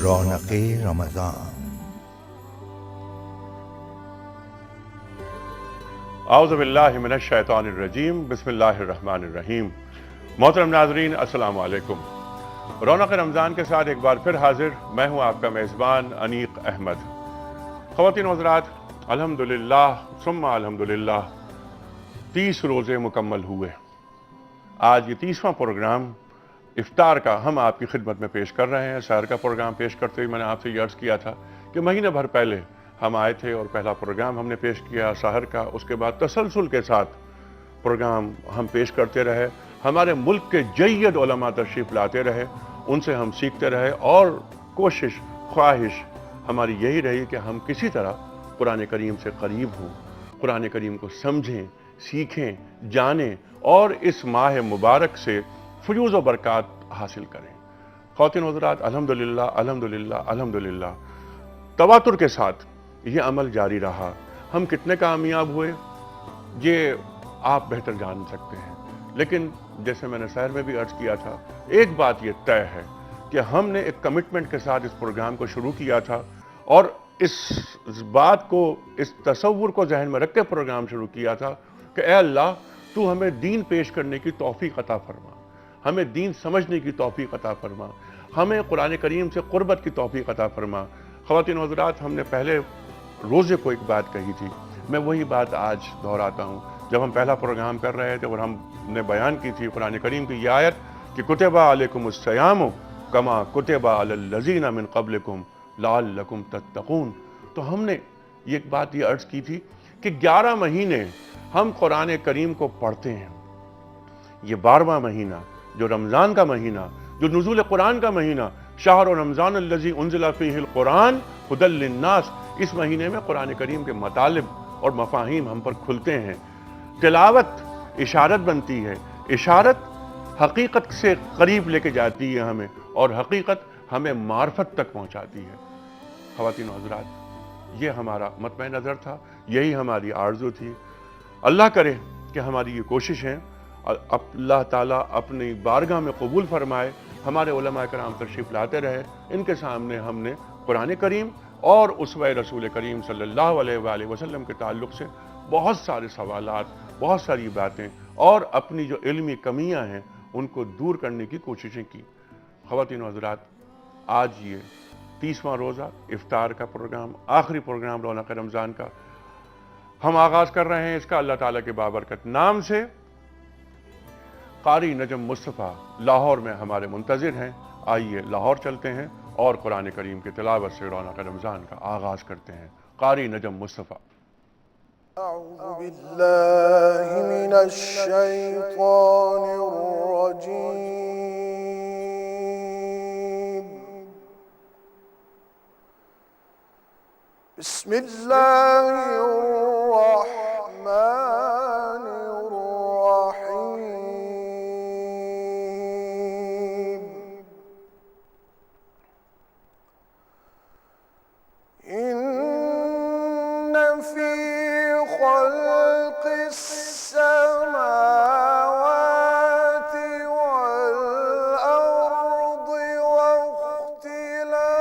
رونق رمضان۔ اعوذ باللہ من الشیطان الرجیم، بسم اللہ الرحمن الرحیم۔ محترم ناظرین، السلام علیکم۔ رونق رمضان کے ساتھ ایک بار پھر حاضر میں ہوں آپ کا میزبان انیق احمد۔ خواتین و حضرات، الحمدللہ ثم الحمدللہ 30 روزے مکمل ہوئے۔ آج یہ 30واں پروگرام افطار کا ہم آپ کی خدمت میں پیش کر رہے ہیں۔ سحر کا پروگرام پیش کرتے ہوئے میں نے آپ سے یہ عرض کیا تھا کہ مہینے بھر پہلے ہم آئے تھے اور پہلا پروگرام ہم نے پیش کیا سحر کا، اس کے بعد تسلسل کے ساتھ پروگرام ہم پیش کرتے رہے۔ ہمارے ملک کے جید علماء تشریف لاتے رہے، ان سے ہم سیکھتے رہے، اور کوشش خواہش ہماری یہی رہی کہ ہم کسی طرح قرآن کریم سے قریب ہوں، قرآن کریم کو سمجھیں، سیکھیں، جانیں اور اس ماہ مبارک سے فیوز و برکات حاصل کریں۔ خواتین و حضرات، الحمدللہ الحمدللہ الحمدللہ تواتر کے ساتھ یہ عمل جاری رہا۔ ہم کتنے کامیاب ہوئے یہ آپ بہتر جان سکتے ہیں، لیکن جیسے میں نے سحر میں بھی عرض کیا تھا، ایک بات یہ طے ہے کہ ہم نے ایک کمٹمنٹ کے ساتھ اس پروگرام کو شروع کیا تھا، اور اس بات کو، اس تصور کو ذہن میں رکھ کے پروگرام شروع کیا تھا کہ اے اللہ، تو ہمیں دین پیش کرنے کی توفیق عطا فرما، ہمیں دین سمجھنے کی توفیق عطا فرما، ہمیں قرآن کریم سے قربت کی توفیق عطا فرما۔ خواتین و حضرات، ہم نے پہلے روزے کو ایک بات کہی تھی، میں وہی بات آج دہراتا ہوں۔ جب ہم پہلا پروگرام کر رہے تھے اور ہم نے بیان کی تھی قرآن کریم کی یہ آیت کہ کتب علیکم الصیام کما کتب علی الذین من قبلکم لعلکم تتقون، تو ہم نے یہ بات یہ عرض کی تھی کہ 11 مہینے ہم قرآن کریم کو پڑھتے ہیں۔ یہ 12واں مہینہ جو رمضان کا مہینہ، جو نزول قرآن کا مہینہ، شہر رمضان الذی انزل فیہ القرآن ھدی للناس، اس مہینے میں قرآن کریم کے مطالب اور مفاہیم ہم پر کھلتے ہیں۔ تلاوت اشارت بنتی ہے، اشارت حقیقت سے قریب لے کے جاتی ہے ہمیں، اور حقیقت ہمیں معرفت تک پہنچاتی ہے۔ خواتین و حضرات، یہ ہمارا مطمع نظر تھا، یہی ہماری آرزو تھی۔ اللہ کرے کہ ہماری یہ کوششیں اللہ تعالیٰ اپنی بارگاہ میں قبول فرمائے۔ ہمارے علماء کرام تشریف لاتے رہے، ان کے سامنے ہم نے قرآن کریم اور اسوہ رسول کریم صلی اللہ علیہ وآلہ وسلم کے تعلق سے بہت سارے سوالات، بہت ساری باتیں اور اپنی جو علمی کمیاں ہیں ان کو دور کرنے کی کوششیں کی۔ خواتین و حضرات، آج یہ 30واں روزہ افطار کا پروگرام، آخری پروگرام رونق رمضان کا ہم آغاز کر رہے ہیں اس کا اللہ تعالیٰ کے بابرکت نام سے۔ قاری نجم مصطفیٰ لاہور میں ہمارے منتظر ہیں، آئیے لاہور چلتے ہیں اور قرآن کریم کی تلاوت سے رونق رمضان کا آغاز کرتے ہیں۔ قاری نجم مصطفیٰ۔ اعوذ باللہ من الشیطان الرجیم، بسم اللہ الرحمن الرحیم۔ ان فی خلق السماوات والأرض واختلاف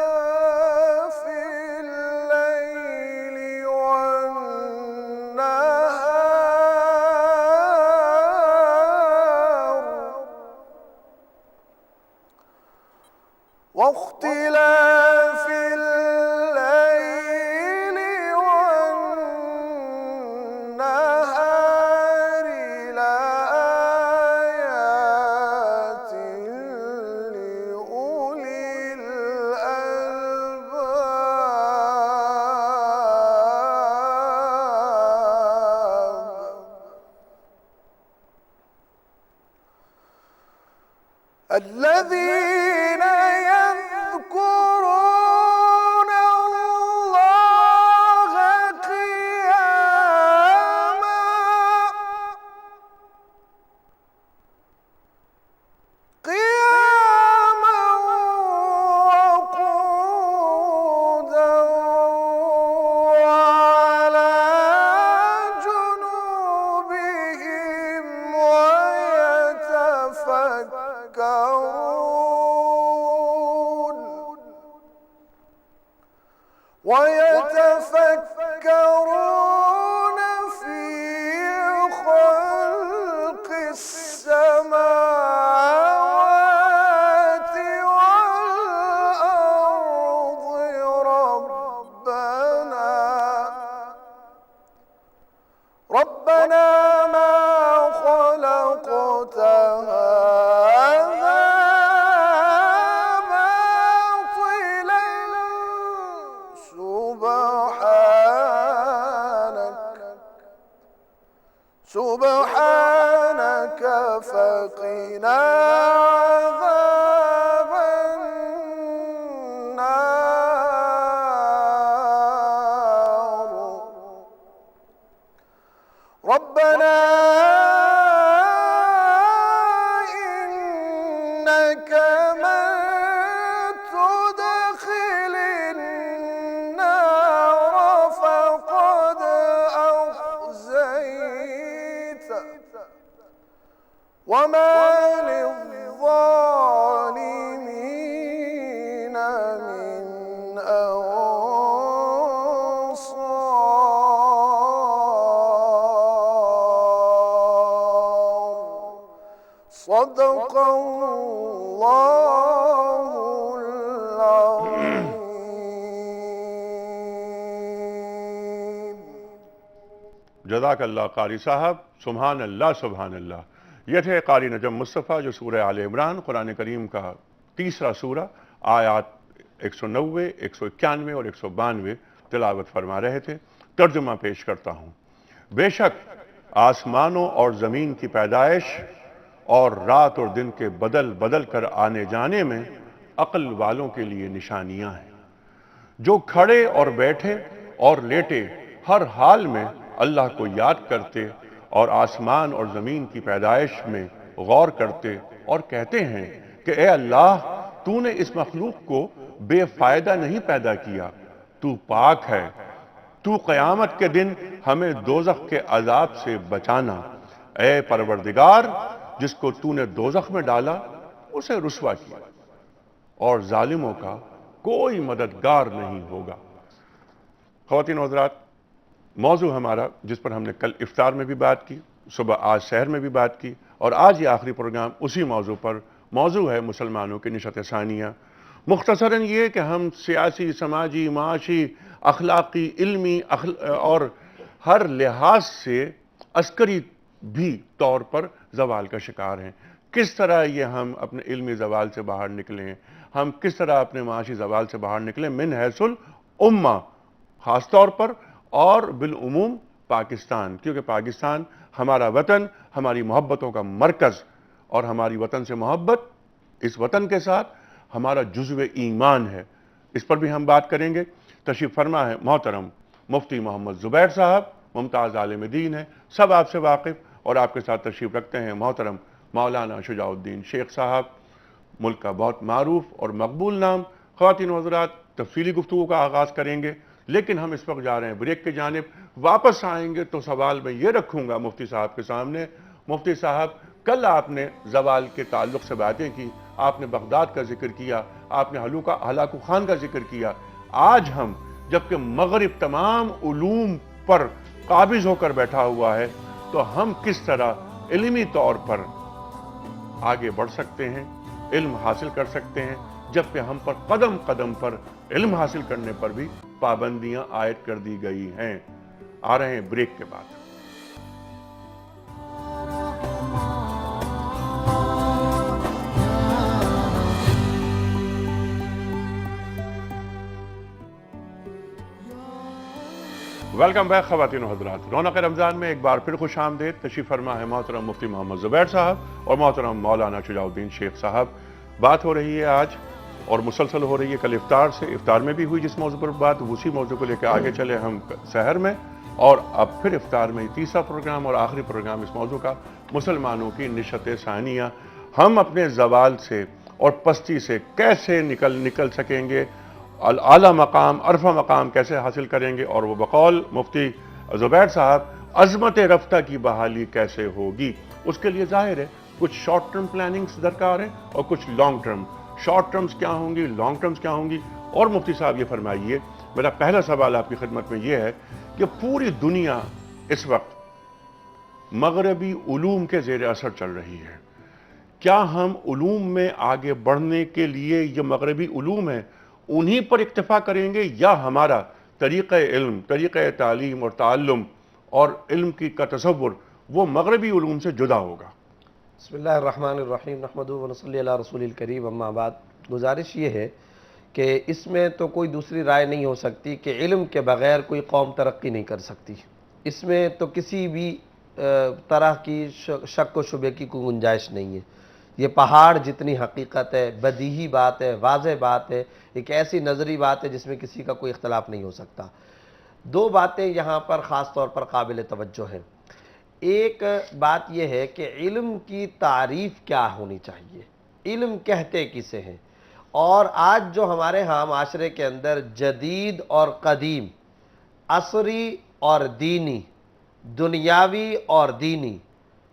الليل والنهار واختلاف الليل والنهار لآيات لأولي الألباب الذين يذكرون الله قياما وقعودا وعلى جنوبهم ويتفكرون ويتفكرون في خلق السماوات والأرض ربنا ما خلقت هذا باطلا سبحانك فقنا عذاب النار ربنا إنك من تدخل النار فقد أخزيته وما للظالمين من أنصار صدق الله العظيم جزاک اللہ قاری صاحب، سبحان اللہ سبحان اللہ۔ یہ تھے قاری نجم مصطفیٰ جو سورہ آل عمران قرآن کریم کا تیسرا سورہ آیات 190، 191 اور 192 تلاوت فرما رہے تھے۔ ترجمہ پیش کرتا ہوں۔ بے شک آسمانوں اور زمین کی پیدائش اور رات اور دن کے بدل بدل کر آنے جانے میں عقل والوں کے لیے نشانیاں ہیں، جو کھڑے اور بیٹھے اور لیٹے ہر حال میں اللہ کو یاد کرتے اور آسمان اور زمین کی پیدائش میں غور کرتے اور کہتے ہیں کہ اے اللہ، تو نے اس مخلوق کو بے فائدہ نہیں پیدا کیا، تو پاک ہے، تو قیامت کے دن ہمیں دوزخ کے عذاب سے بچانا۔ اے پروردگار، جس کو تو نے دوزخ میں ڈالا اسے رسوا کیا، اور ظالموں کا کوئی مددگار نہیں ہوگا۔ خواتین و حضرات، موضوع ہمارا جس پر ہم نے کل افطار میں بھی بات کی، صبح آج سحر میں بھی بات کی، اور آج یہ آخری پروگرام اسی موضوع پر موضوع ہے مسلمانوں کی نشست ثانیہ۔ مختصراً یہ کہ ہم سیاسی، سماجی، معاشی، اخلاقی، علمی اور ہر لحاظ سے عسکری بھی طور پر زوال کا شکار ہیں۔ کس طرح یہ ہم اپنے علمی زوال سے باہر نکلیں، ہم کس طرح اپنے معاشی زوال سے باہر نکلیں، من حیث الامہ خاص طور پر، اور بالعموم پاکستان، کیونکہ پاکستان ہمارا وطن، ہماری محبتوں کا مرکز، اور ہماری وطن سے محبت اس وطن کے ساتھ ہمارا جزو ایمان ہے۔ اس پر بھی ہم بات کریں گے۔ تشریف فرما ہے محترم مفتی محمد زبیر صاحب، ممتاز عالم دین ہے، سب آپ سے واقف، اور آپ کے ساتھ تشریف رکھتے ہیں محترم مولانا شجاع الدین شیخ صاحب، ملک کا بہت معروف اور مقبول نام۔ خواتین و حضرات، تفصیلی گفتگو کا آغاز کریں گے، لیکن ہم اس وقت جا رہے ہیں بریک کی جانب۔ واپس آئیں گے تو سوال میں یہ رکھوں گا مفتی صاحب کے سامنے۔ مفتی صاحب، کل آپ نے زوال کے تعلق سے باتیں کی، آپ نے بغداد کا ذکر کیا، آپ نے ہلاکو خان کا ذکر کیا۔ آج ہم جبکہ مغرب تمام علوم پر قابض ہو کر بیٹھا ہوا ہے، تو ہم کس طرح علمی طور پر آگے بڑھ سکتے ہیں، علم حاصل کر سکتے ہیں، جبکہ ہم پر قدم قدم پر علم حاصل کرنے پر بھی پابندیاں عائد کر دی گئی ہیں۔ آ رہے ہیں بریک کے بعد۔ ویلکم بیک خواتین و حضرات، رونق رمضان میں ایک بار پھر خوش آمدید۔ تشریف فرما ہے محترم مفتی محمد زبیر صاحب اور محترم مولانا شجاع الدین شیخ صاحب۔ بات ہو رہی ہے آج اور مسلسل ہو رہی ہے کل افطار سے، افطار میں بھی ہوئی جس موضوع پر بات، اسی موضوع کو لے کے آگے چلے ہم سحر میں، اور اب پھر افطار میں تیسرا پروگرام اور آخری پروگرام اس موضوع کا، مسلمانوں کی نشست ثانیہ۔ ہم اپنے زوال سے اور پستی سے کیسے نکل سکیں گے، اعلیٰ مقام، عرفہ مقام کیسے حاصل کریں گے، اور وہ بقول مفتی زبیر صاحب عظمت رفتہ کی بحالی کیسے ہوگی۔ اس کے لیے ظاہر ہے کچھ شارٹ ٹرم پلاننگز درکار ہیں اور کچھ لانگ ٹرم۔ شارٹ ٹرمز کیا ہوں گی، لانگ ٹرمز کیا ہوں گی، اور مفتی صاحب یہ فرمائیے میرا پہلا سوال آپ کی خدمت میں یہ ہے کہ پوری دنیا اس وقت مغربی علوم کے زیر اثر چل رہی ہے، کیا ہم علوم میں آگے بڑھنے کے لیے یہ مغربی علوم ہیں انہی پر اکتفا کریں گے، یا ہمارا طریقہ علم، طریقہ تعلیم اور تعلم اور علم کا تصور وہ مغربی علوم سے جدا ہوگا؟ بسم اللہ الرحمن الرحیم، نحمدہ و نصلی علی رسول الکریم، اما بعد۔ گزارش یہ ہے کہ اس میں تو کوئی دوسری رائے نہیں ہو سکتی کہ علم کے بغیر کوئی قوم ترقی نہیں کر سکتی۔ اس میں تو کسی بھی طرح کی شک و شبے کی کوئی گنجائش نہیں ہے۔ یہ پہاڑ جتنی حقیقت ہے، بدیہی بات ہے، واضح بات ہے، ایک ایسی نظری بات ہے جس میں کسی کا کوئی اختلاف نہیں ہو سکتا۔ دو باتیں یہاں پر خاص طور پر قابل توجہ ہیں۔ ایک بات یہ ہے کہ علم کی تعریف کیا ہونی چاہیے، علم کہتے کسے ہیں، اور آج جو ہمارے ہاں معاشرے کے اندر جدید اور قدیم، عصری اور دینی، دنیاوی اور دینی،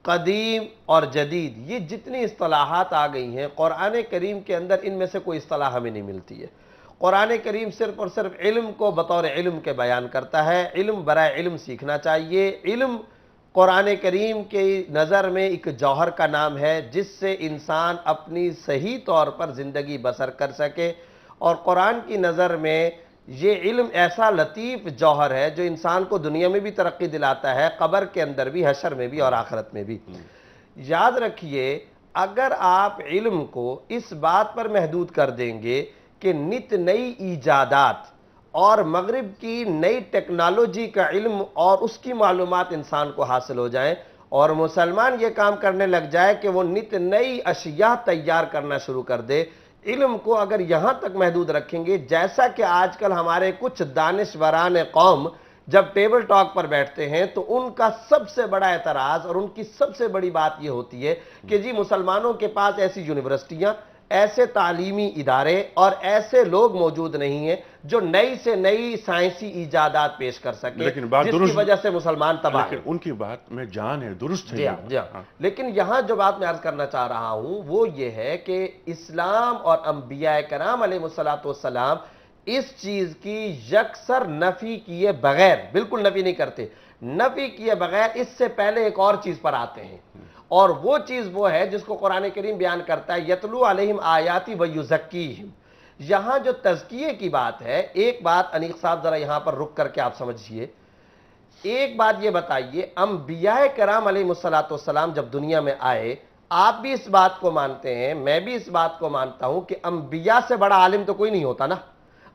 قدیم اور جدید، یہ جتنی اصطلاحات آ گئی ہیں، قرآن کریم کے اندر ان میں سے کوئی اصطلاح ہمیں نہیں ملتی ہے۔ قرآن کریم صرف اور صرف علم کو بطور علم کے بیان کرتا ہے۔ علم برائے علم سیکھنا چاہیے۔ علم قرآن کریم کی نظر میں ایک جوہر کا نام ہے جس سے انسان اپنی صحیح طور پر زندگی بسر کر سکے، اور قرآن کی نظر میں یہ علم ایسا لطیف جوہر ہے جو انسان کو دنیا میں بھی ترقی دلاتا ہے، قبر کے اندر بھی، حشر میں بھی اور آخرت میں بھی۔ یاد رکھیے، اگر آپ علم کو اس بات پر محدود کر دیں گے کہ نت نئی ایجادات اور مغرب کی نئی ٹیکنالوجی کا علم اور اس کی معلومات انسان کو حاصل ہو جائیں، اور مسلمان یہ کام کرنے لگ جائے کہ وہ نت نئی اشیاء تیار کرنا شروع کر دے، علم کو اگر یہاں تک محدود رکھیں گے، جیسا کہ آج کل ہمارے کچھ دانشوران قوم جب ٹیبل ٹاک پر بیٹھتے ہیں تو ان کا سب سے بڑا اعتراض اور ان کی سب سے بڑی بات یہ ہوتی ہے کہ جی مسلمانوں کے پاس ایسی یونیورسٹیاں، ایسے تعلیمی ادارے اور ایسے لوگ موجود نہیں ہیں جو نئی سے نئی سائنسی ایجادات پیش کر سکیں، جس کی وجہ سے مسلمان تباہ ہیں۔ لیکن ان کی بات میں جان ہے، درست ہے۔ جی ہاں۔ لیکن یہاں جو بات میں عرض کرنا چاہ رہا ہوں وہ یہ ہے کہ اسلام اور انبیاء کرام علیہ السلام اس چیز کی یکسر نفی کیے بغیر، بالکل نفی نہیں کرتے، نفی کیے بغیر اس سے پہلے ایک اور چیز پر آتے ہیں، اور وہ چیز وہ ہے جس کو قرآن کریم بیان کرتا ہے، یتلو علیہم آیاتی ویزکیہم۔ یہاں جو تزکیے کی بات ہے، ایک بات انیق صاحب ذرا یہاں پر رک کر کے آپ سمجھئے، ایک بات یہ بتائیے، انبیاء کرام علیہ السلام جب دنیا میں آئے، آپ بھی اس بات کو مانتے ہیں، میں بھی اس بات کو مانتا ہوں کہ انبیاء سے بڑا عالم تو کوئی نہیں ہوتا نا۔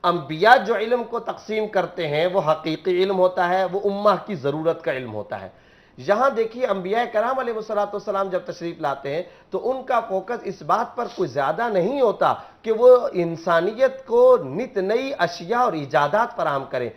انبیاء جو علم کو تقسیم کرتے ہیں وہ حقیقی علم ہوتا ہے، وہ امہ کی ضرورت کا علم ہوتا ہے۔ یہاں دیکھیے انبیاء کرام علیہ السلام جب تشریف لاتے ہیں تو ان کا فوکس اس بات پر کوئی زیادہ نہیں ہوتا کہ وہ انسانیت کو نت نئی اشیاء اور ایجادات فراہم کریں۔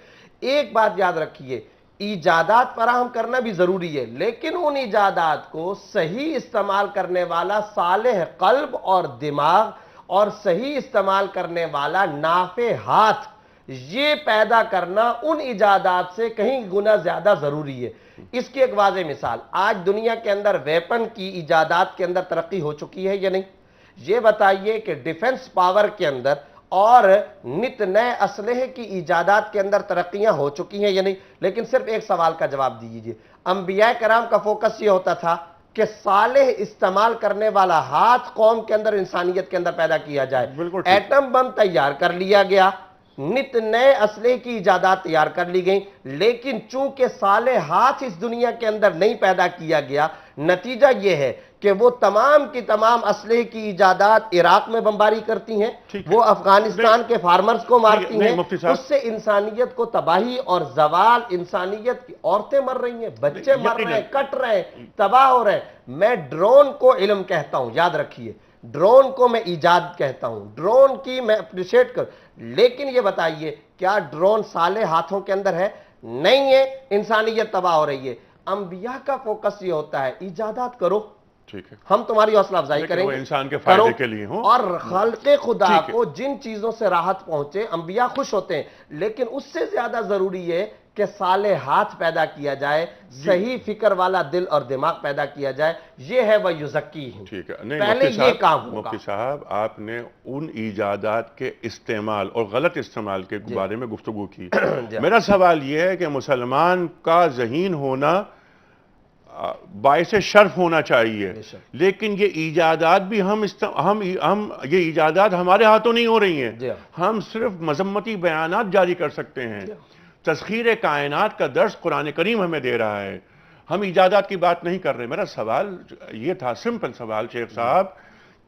ایک بات یاد رکھیے، ایجادات فراہم کرنا بھی ضروری ہے، لیکن ان ایجادات کو صحیح استعمال کرنے والا صالح قلب اور دماغ اور صحیح استعمال کرنے والا نافع ہاتھ، یہ پیدا کرنا ان ایجادات سے کہیں گنا زیادہ ضروری ہے۔ اس کی ایک واضح مثال، آج دنیا کے اندر ویپن کی ایجادات کے اندر ترقی ہو چکی ہے یا نہیں؟ یہ بتائیے کہ ڈیفنس پاور کے اندر اور نت نئے اسلحے کی ایجادات کے اندر ترقیاں ہو چکی ہیں یا نہیں؟ لیکن صرف ایک سوال کا جواب دیجیے، انبیاء کرام کا فوکس یہ ہوتا تھا کہ صالح استعمال کرنے والا ہاتھ قوم کے اندر، انسانیت کے اندر پیدا کیا جائے۔ ایٹم بم تیار کر لیا گیا، نت نئے اسلحے کی ایجادات تیار کر لی گئیں، لیکن چونکہ صالح ہاتھ اس دنیا کے اندر نہیں پیدا کیا گیا، نتیجہ یہ ہے کہ وہ تمام کی تمام اسلحے کی ایجادات عراق میں بمباری کرتی ہیں، وہ افغانستان کے فارمرز کو مارتی ہیں، اس سے انسانیت کو تباہی اور زوال، انسانیت کی عورتیں مر رہی ہیں، بچے مر رہے ہیں، کٹ رہے ہیں، تباہ ہو رہے ہیں۔ میں ڈرون کو علم کہتا ہوں، یاد رکھیے، ڈرون کو میں ایجاد کہتا ہوں، ڈرون کی میں اپریشیٹ کر، لیکن یہ بتائیے کیا ڈرون صالح ہاتھوں کے اندر ہے؟ نہیں ہے، انسانیت تباہ ہو رہی ہے۔ انبیاء کا فوکس یہ ہوتا ہے ایجادات کرو، ٹھیک ہے، ہم تمہاری حوصلہ افزائی کریں وہ گے، انسان کے فائدے کے لیے ہوں، اور خلق خدا کو جن چیزوں سے راحت پہنچے، انبیاء خوش ہوتے ہیں، لیکن اس سے زیادہ ضروری ہے کہ صالحات پیدا کیا جائے، صحیح فکر والا دل اور دماغ پیدا کیا جائے، یہ ہے وہ یزکیہم۔ ٹھیک ہے، نہیں پہلے مفتی یہ صاحب، کام ہوگا۔ مفتی صاحب آپ نے ان ایجادات کے استعمال اور غلط استعمال کے بارے میں گفتگو کی۔ میرا سوال یہ ہے کہ مسلمان کا ذہین ہونا باعث شرف ہونا چاہیے، لیکن یہ ایجادات بھی ہم یہ ایجادات ہمارے ہاتھوں نہیں ہو رہی ہیں، ہم صرف مذمتی بیانات جاری کر سکتے ہیں۔ تسخیر کائنات کا درس قرآن کریم ہمیں دے رہا ہے، ہم ایجادات کی بات نہیں کر رہے۔ میرا سوال یہ تھا، سمپل سوال شیخ صاحب،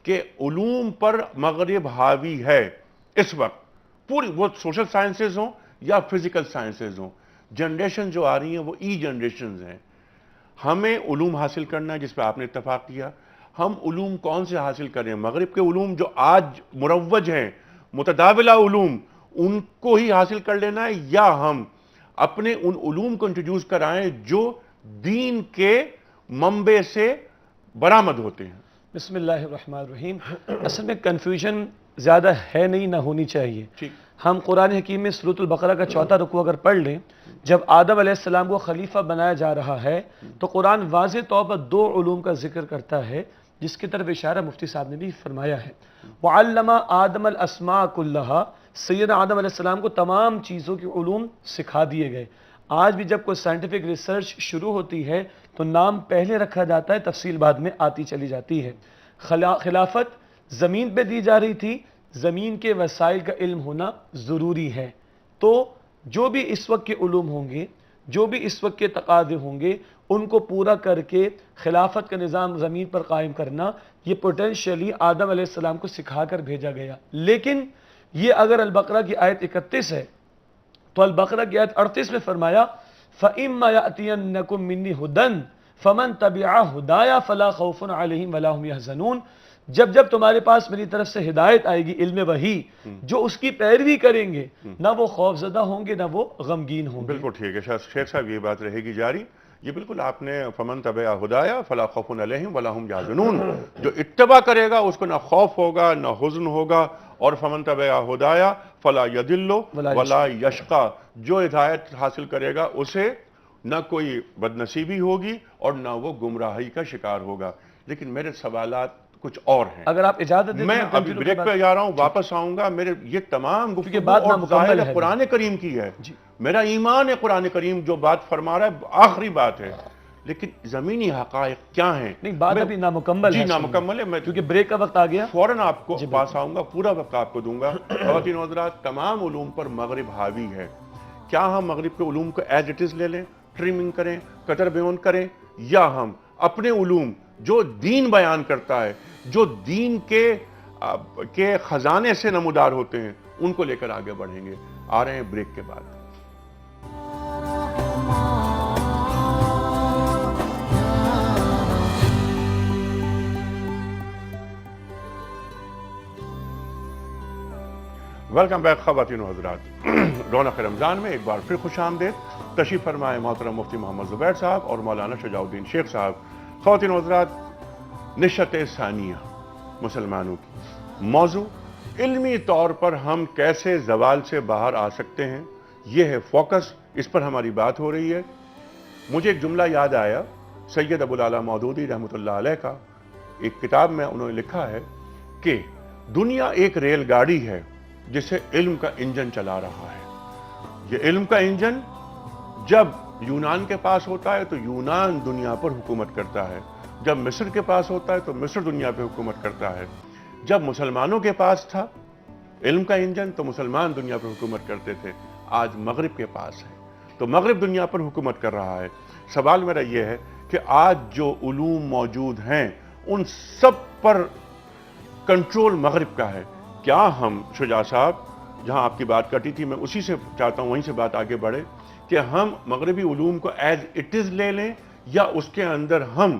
کہ علوم پر مغرب حاوی ہے اس وقت، پوری وہ سوشل سائنسز ہوں یا فزیکل سائنسز ہوں، جنریشن جو آ رہی ہیں وہ ای جنریشنز ہیں۔ ہمیں علوم حاصل کرنا ہے جس پہ آپ نے اتفاق کیا، ہم علوم کون سے حاصل کریں؟ مغرب کے علوم جو آج مروج ہیں، متداولہ علوم، ان کو ہی حاصل کر لینا ہے، یا ہم اپنے ان علوم کو انٹروڈیوس کرائیں جو دین کے منبع سے برآمد ہوتے ہیں؟ بسم اللہ الرحمن الرحیم۔ اصل میں کنفیوژن زیادہ ہے نہیں، نہ ہونی چاہیے۔ ہم قرآن حکیم میں سورۃ البقرہ کا 4واں رکوع اگر پڑھ لیں، جب آدم علیہ السلام کو خلیفہ بنایا جا رہا ہے تو قرآن واضح طور پر 2 علوم کا ذکر کرتا ہے، جس کی طرف اشارہ مفتی صاحب نے بھی فرمایا ہے۔ وَعَلَّمَ آدَمَ الْأَسْمَاءَ كُلَّهَا، سیدنا آدم علیہ السلام کو تمام چیزوں کے علوم سکھا دیے گئے۔ آج بھی جب کوئی سائنٹیفک ریسرچ شروع ہوتی ہے تو نام پہلے رکھا جاتا ہے، تفصیل بعد میں آتی چلی جاتی ہے۔ خلافت زمین پہ دی جا رہی تھی، زمین کے وسائل کا علم ہونا ضروری ہے، تو جو بھی اس وقت کے علوم ہوں گے، جو بھی اس وقت کے تقاضے ہوں گے، ان کو پورا کر کے خلافت کا نظام زمین پر قائم کرنا، یہ پوٹینشیلی آدم علیہ السلام کو سکھا کر بھیجا گیا۔ لیکن یہ اگر البقرہ کی آیت 31 ہے تو البقرہ کی آیت 38 میں فرمایا فَإِمَّا يَأْتِيَنَّكُم مِّنِّي هُدًى فَمَن تَبِعَ هُدَايَ فَلَا خَوْفٌ عَلَيْهِمْ وَلَا هُمْ يَحْزَنُونَ۔ جب تمہارے پاس میری طرف سے ہدایت آئے گی، علم وحی، جو اس کی پیروی کریں گے، نہ وہ خوف زدہ ہوں گے نہ وہ غمگین ہوں گے۔ بالکل ٹھیک ہے شیخ صاحب، یہ بات رہے گی جاری۔ یہ بالکل آپ نے فمن تبع ہدایا فلا خوف علیہم ولا هم یحزنون، جو اتباع کرے گا اس کو نہ خوف ہوگا نہ حزن ہوگا، اور فمن تبع ہدایا فلا یضل ولا یشقی، جو ہدایت حاصل کرے گا اسے نہ کوئی بدنصیبی ہوگی اور نہ وہ گمراہی کا شکار ہوگا۔ لیکن میرے سوالات کچھ اور ہیں، اگر آپ اجازت دیں میں ابھی بریک پہ جا رہا ہوں، واپس آؤں گا۔ میرے یہ تمام گفتگو ظاہر ہے قرآن کریم کی ہے، میرا ایمان ہے قرآن کریم جو بات فرما رہا ہے آخری بات ہے، لیکن زمینی حقائق کیا ہیں؟ نہیں، بات ابھی نامکمل ہے، جی نامکمل ہے، میں کیونکہ بریک کا وقت آ گیا، فوراً آپ کو پاس آؤں گا، پورا وقت آپ کو دوں گا۔ خواتین و حضرات، تمام علوم پر مغرب حاوی ہے، کیا ہم مغرب کے علوم کو ایز اٹ از لے لیں، ٹریمنگ کریں، کٹر بیون کریں، یا ہم اپنے علوم جو دین بیان کرتا ہے، جو دین کے خزانے سے نمودار ہوتے ہیں، ان کو لے کر آگے بڑھیں گے؟ آ رہے ہیں بریک کے بعد۔ ویلکم بیک خواتین و حضرات، رونق رمضان میں ایک بار پھر خوش آمدید۔ تشریف فرمائے محترم مفتی محمد زبیر صاحب اور مولانا شجاع الدین شیخ صاحب۔ خواتین و حضرات، نشت ثانیہ مسلمانوں کی موضوع، علمی طور پر ہم کیسے زوال سے باہر آ سکتے ہیں، یہ ہے فوکس، اس پر ہماری بات ہو رہی ہے۔ مجھے ایک جملہ یاد آیا سید ابو الاعلیٰ مودودی رحمۃ اللہ علیہ کا، ایک کتاب میں انہوں نے لکھا ہے کہ دنیا ایک ریل گاڑی ہے جسے علم کا انجن چلا رہا ہے۔ یہ علم کا انجن جب یونان کے پاس ہوتا ہے تو یونان دنیا پر حکومت کرتا ہے، جب مصر کے پاس ہوتا ہے تو مصر دنیا پہ حکومت کرتا ہے، جب مسلمانوں کے پاس تھا علم کا انجن تو مسلمان دنیا پر حکومت کرتے تھے، آج مغرب کے پاس ہے تو مغرب دنیا پر حکومت کر رہا ہے۔ سوال میرا یہ ہے کہ آج جو علوم موجود ہیں ان سب پر کنٹرول مغرب کا ہے، کیا ہم شجاع صاحب، جہاں آپ کی بات کٹی تھی میں اسی سے چاہتا ہوں وہیں سے بات آگے بڑھے، کہ ہم مغربی علوم کو ایز اٹ از لے لیں یا اس کے اندر ہم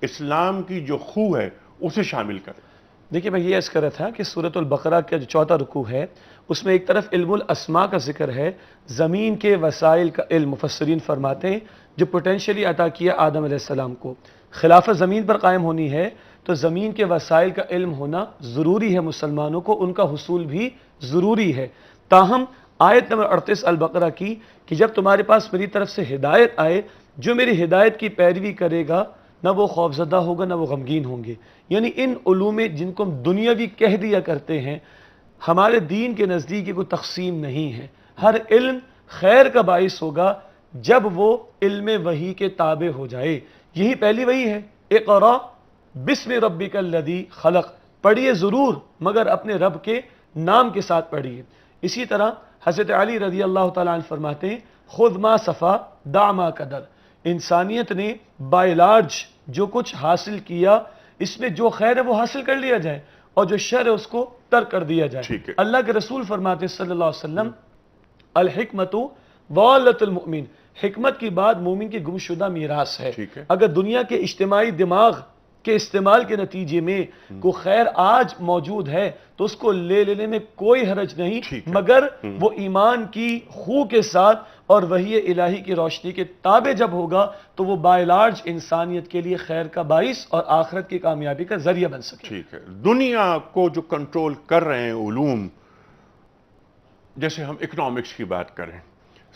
اسلام کی جو خو ہے اسے شامل کریں؟ دیکھیے میں یہ عرض کر رہا تھا کہ سورۃ البقرہ کا جو 4واں رکوع ہے اس میں ایک طرف علم الاسماء کا ذکر ہے، زمین کے وسائل کا علم مفسرین فرماتے ہیں جو پوٹینشلی عطا کیا آدم علیہ السلام کو۔ خلافت زمین پر قائم ہونی ہے تو زمین کے وسائل کا علم ہونا ضروری ہے، مسلمانوں کو ان کا حصول بھی ضروری ہے۔ تاہم آیت نمبر 38 البقرہ کی کہ جب تمہارے پاس میری طرف سے ہدایت آئے، جو میری ہدایت کی پیروی کرے گا نہ وہ خوفزدہ ہوگا نہ وہ غمگین ہوں گے. یعنی ان علوم جن کو ہم دنیاوی کہہ دیا کرتے ہیں، ہمارے دین کے نزدیک یہ کوئی تقسیم نہیں ہے. ہر علم خیر کا باعث ہوگا جب وہ علم وحی کے تابع ہو جائے. یہی پہلی وحی ہے، اقرا بسم ربک الذی خلق. پڑھیے ضرور مگر اپنے رب کے نام کے ساتھ پڑھیے. اسی طرح حضرت علی رضی اللہ تعالیٰ عنہ فرماتے ہیں خذ ما صفا دع ما قدر. انسانیت نے بائی لارج جو کچھ حاصل کیا، اس میں جو خیر ہے وہ حاصل کر لیا جائے اور جو شر ہے اس کو ترک کر دیا جائے. اللہ کے رسول فرماتے ہیں صلی اللہ علیہ وسلم الحکمت والت المؤمن، حکمت کی بات مومن کی گمشدہ میراث ہے. اگر دنیا کے اجتماعی دماغ کے استعمال کے نتیجے میں کوئی خیر آج موجود ہے تو اس کو لے لینے میں کوئی حرج نہیں، مگر وہ ایمان کی خو کے ساتھ اور وحی الہی کی روشنی کے تابع جب ہوگا تو وہ بائی لارج انسانیت کے لیے خیر کا باعث اور آخرت کی کامیابی کا ذریعہ بن سکے. ٹھیک ہے. دنیا کو جو کنٹرول کر رہے ہیں علوم، جیسے ہم اکنامکس کی بات کریں،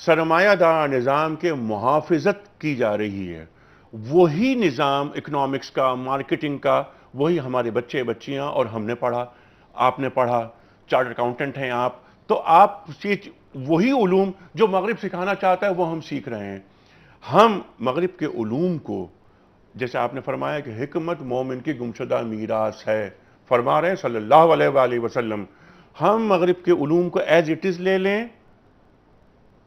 سرمایہ دار نظام کے محافظت کی جا رہی ہے. وہی نظام اکنامکس کا، مارکیٹنگ کا، وہی ہمارے بچے بچیاں اور ہم نے پڑھا، آپ نے پڑھا، چارٹر اکاؤنٹنٹ ہیں آپ، تو آپ وہی علوم جو مغرب سکھانا چاہتا ہے وہ ہم سیکھ رہے ہیں. ہم مغرب کے علوم کو، جیسے آپ نے فرمایا کہ حکمت مومن کی گمشدہ میراث ہے، فرما رہے ہیں صلی اللہ علیہ وآلہ وسلم، ہم مغرب کے علوم کو ایز اٹ از لے لیں،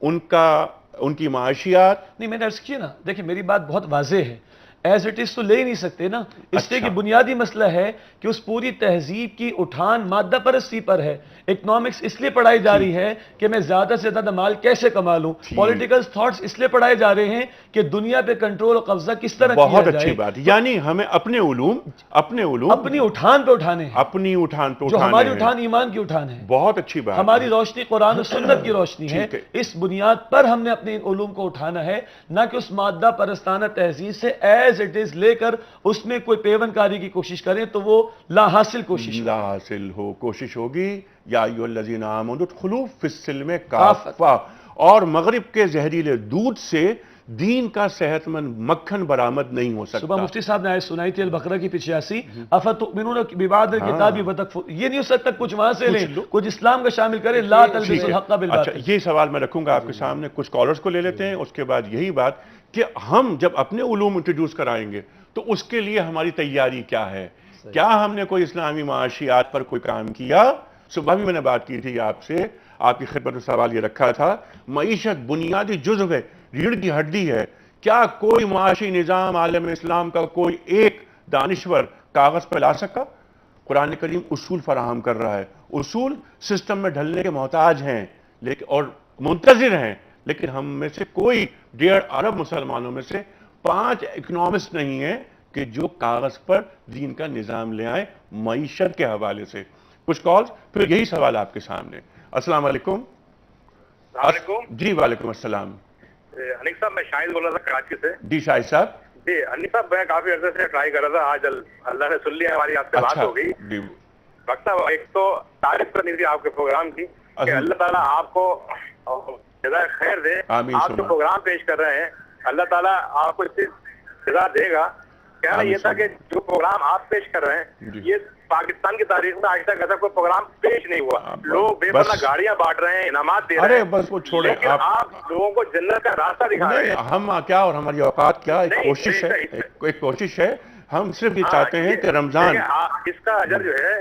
ان کی معاشیات. نہیں، میں نے عرض کیا نا، دیکھیں میری بات بہت واضح ہے، ایز اٹ از تو لے ہی نہیں سکتے نا. اس لیے کہ بنیادی مسئلہ ہے کہ اس پوری تہذیب کی اٹھان مادہ پرستی پر ہے. اکنامکس اس لیے پڑھائی جا رہی ہے کہ میں زیادہ سے زیادہ مال کیسے کما لوں. پولیٹیکل تھاٹس اس لیے پڑھائے جا رہے ہیں کہ دنیا پہ کنٹرول اور قبضہ کس طرح کیا جائے. بہت اچھی بات. یعنی ہمیں اپنے علوم اپنی اٹھان پہ اٹھانے ہیں، اپنی اٹھان پہ جو ہماری اٹھان ایمان کی اٹھان ہے. بہت اچھی بات. ہماری روشنی قرآن و سنت کی روشنی ہے. اس بنیاد پر ہم نے اپنے علوم کو اٹھانا ہے، نہ کہ اس مادہ پرستانہ تہذیب سے ایز اٹ از لے کر اس میں کوئی پیون کاری کی کوشش کریں تو وہ لا حاصل کوشش ہوگی. یا ایھا الذین آمنوا ادخلوا فی السلم کافہ. اور مغرب کے زہریلے دودھ سے دین کا صحت مند مکھن برآمد نہیں ہو سکتا. صبح مفتی صاحب نے آیت سنائی تھی البقرہ کی 85، افتؤمنون ببعض الکتاب وتکفرون. یہ نہیں ہو سکتا کچھ وہاں سے لیں، کچھ اسلام کا شامل کریں. لا تلبسوا الحق بالباطل. اچھا، یہ سوال میں رکھوں گا آپ کے سامنے. کچھ کالرز کو لے لیتے ہیں، اس کے بعد یہی بات کہ ہم جب اپنے علوم انٹروڈیوس کرائیں گے تو اس کے لیے ہماری تیاری کیا ہے. کیا ہم نے کوئی اسلامی معاشیات پر کوئی کام کیا؟ صبح بھی میں نے بات کی تھی آپ سے، آپ کی خدمت میں سوال یہ رکھا تھا، معیشت بنیادی جزو ہے، ریڑھ کی ہڈی ہے. کیا کوئی معاشی نظام عالم اسلام کا کوئی ایک دانشور کاغذ پہ لا سکا؟ قرآن کریم اصول فراہم کر رہا ہے. اصول سسٹم میں ڈھلنے کے محتاج ہیں لیکن اور منتظر ہیں، لیکن ہم میں سے کوئی 1.5 ارب مسلمانوں میں سے 5 اکنامسٹ نہیں ہیں کہ جو کاغذ پر دین کا نظام لے آئیں معیشت کے حوالے سے. کچھ کالز، پھر یہی سوال آپ کے سامنے. السلام علیکم. السلام علیکم. جی وعلیکم السلام. حنیف صاحب، میں شاہد بول رہا تھا کراچی سے. جی شاہد صاحب. جی حنیف صاحب، میں کافی عرصے سے ٹرائی کر رہا تھا، آج اللہ نے سن لیا، ہماری آپ سے بات ہو گئی. ڈاکٹر صاحب، ایک تو تعریف کرنی تھی آپ کے پروگرام کی کہ اللہ تعالیٰ آپ کو جزائے خیر دے. آپ جو پروگرام پیش کر رہے ہیں اللہ تعالیٰ آپ کو اس سے جزا دے گا. کہنا یہ تھا کہ جو پروگرام آپ پیش کر رہے ہیں یہ پاکستان کی تاریخ میں آج تک ایسا کوئی پروگرام پیش نہیں ہوا. لوگ بے پناہ گاڑیاں بانٹ رہے ہیں، انعامات دے رہے ہیں، بس وہ چھوڑیں، لیکن آپ لوگوں کو جنت کا راستہ دکھا رہے ہیں. ہم کیا اور ہماری اوقات کیا، ایک کوشش ہے، ایک کوشش ہے. ہم صرف یہ چاہتے ہیں کہ رمضان اس کا اجر جو ہے،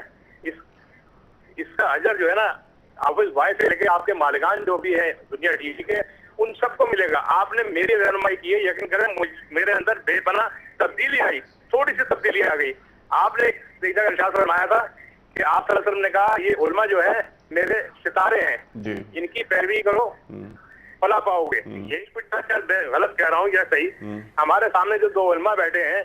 اس کا اجر جو ہے نا، حافظ بھائی سے لے کے آپ کے مالکان جو بھی ہیں دنیا ٹی وی کے، ان سب کو ملے گا. آپ نے میری رہنمائی کی ہے، یقین کریں میرے اندر بے پناہ تبدیلی آئی، تھوڑی سی تبدیلی آ گئی. آپ نے ایک جگہ ارشاد فرمایا تھا کہ آپ صلی اللہ علیہ وسلم نے کہا یہ علماء جو ہے میرے ستارے ہیں، ان کی پیروی کرو فلاح پاؤ گے. یہی کچھ غلط کہہ رہا ہوں یا صحیح؟ ہمارے سامنے جو 2 علماء بیٹھے ہیں،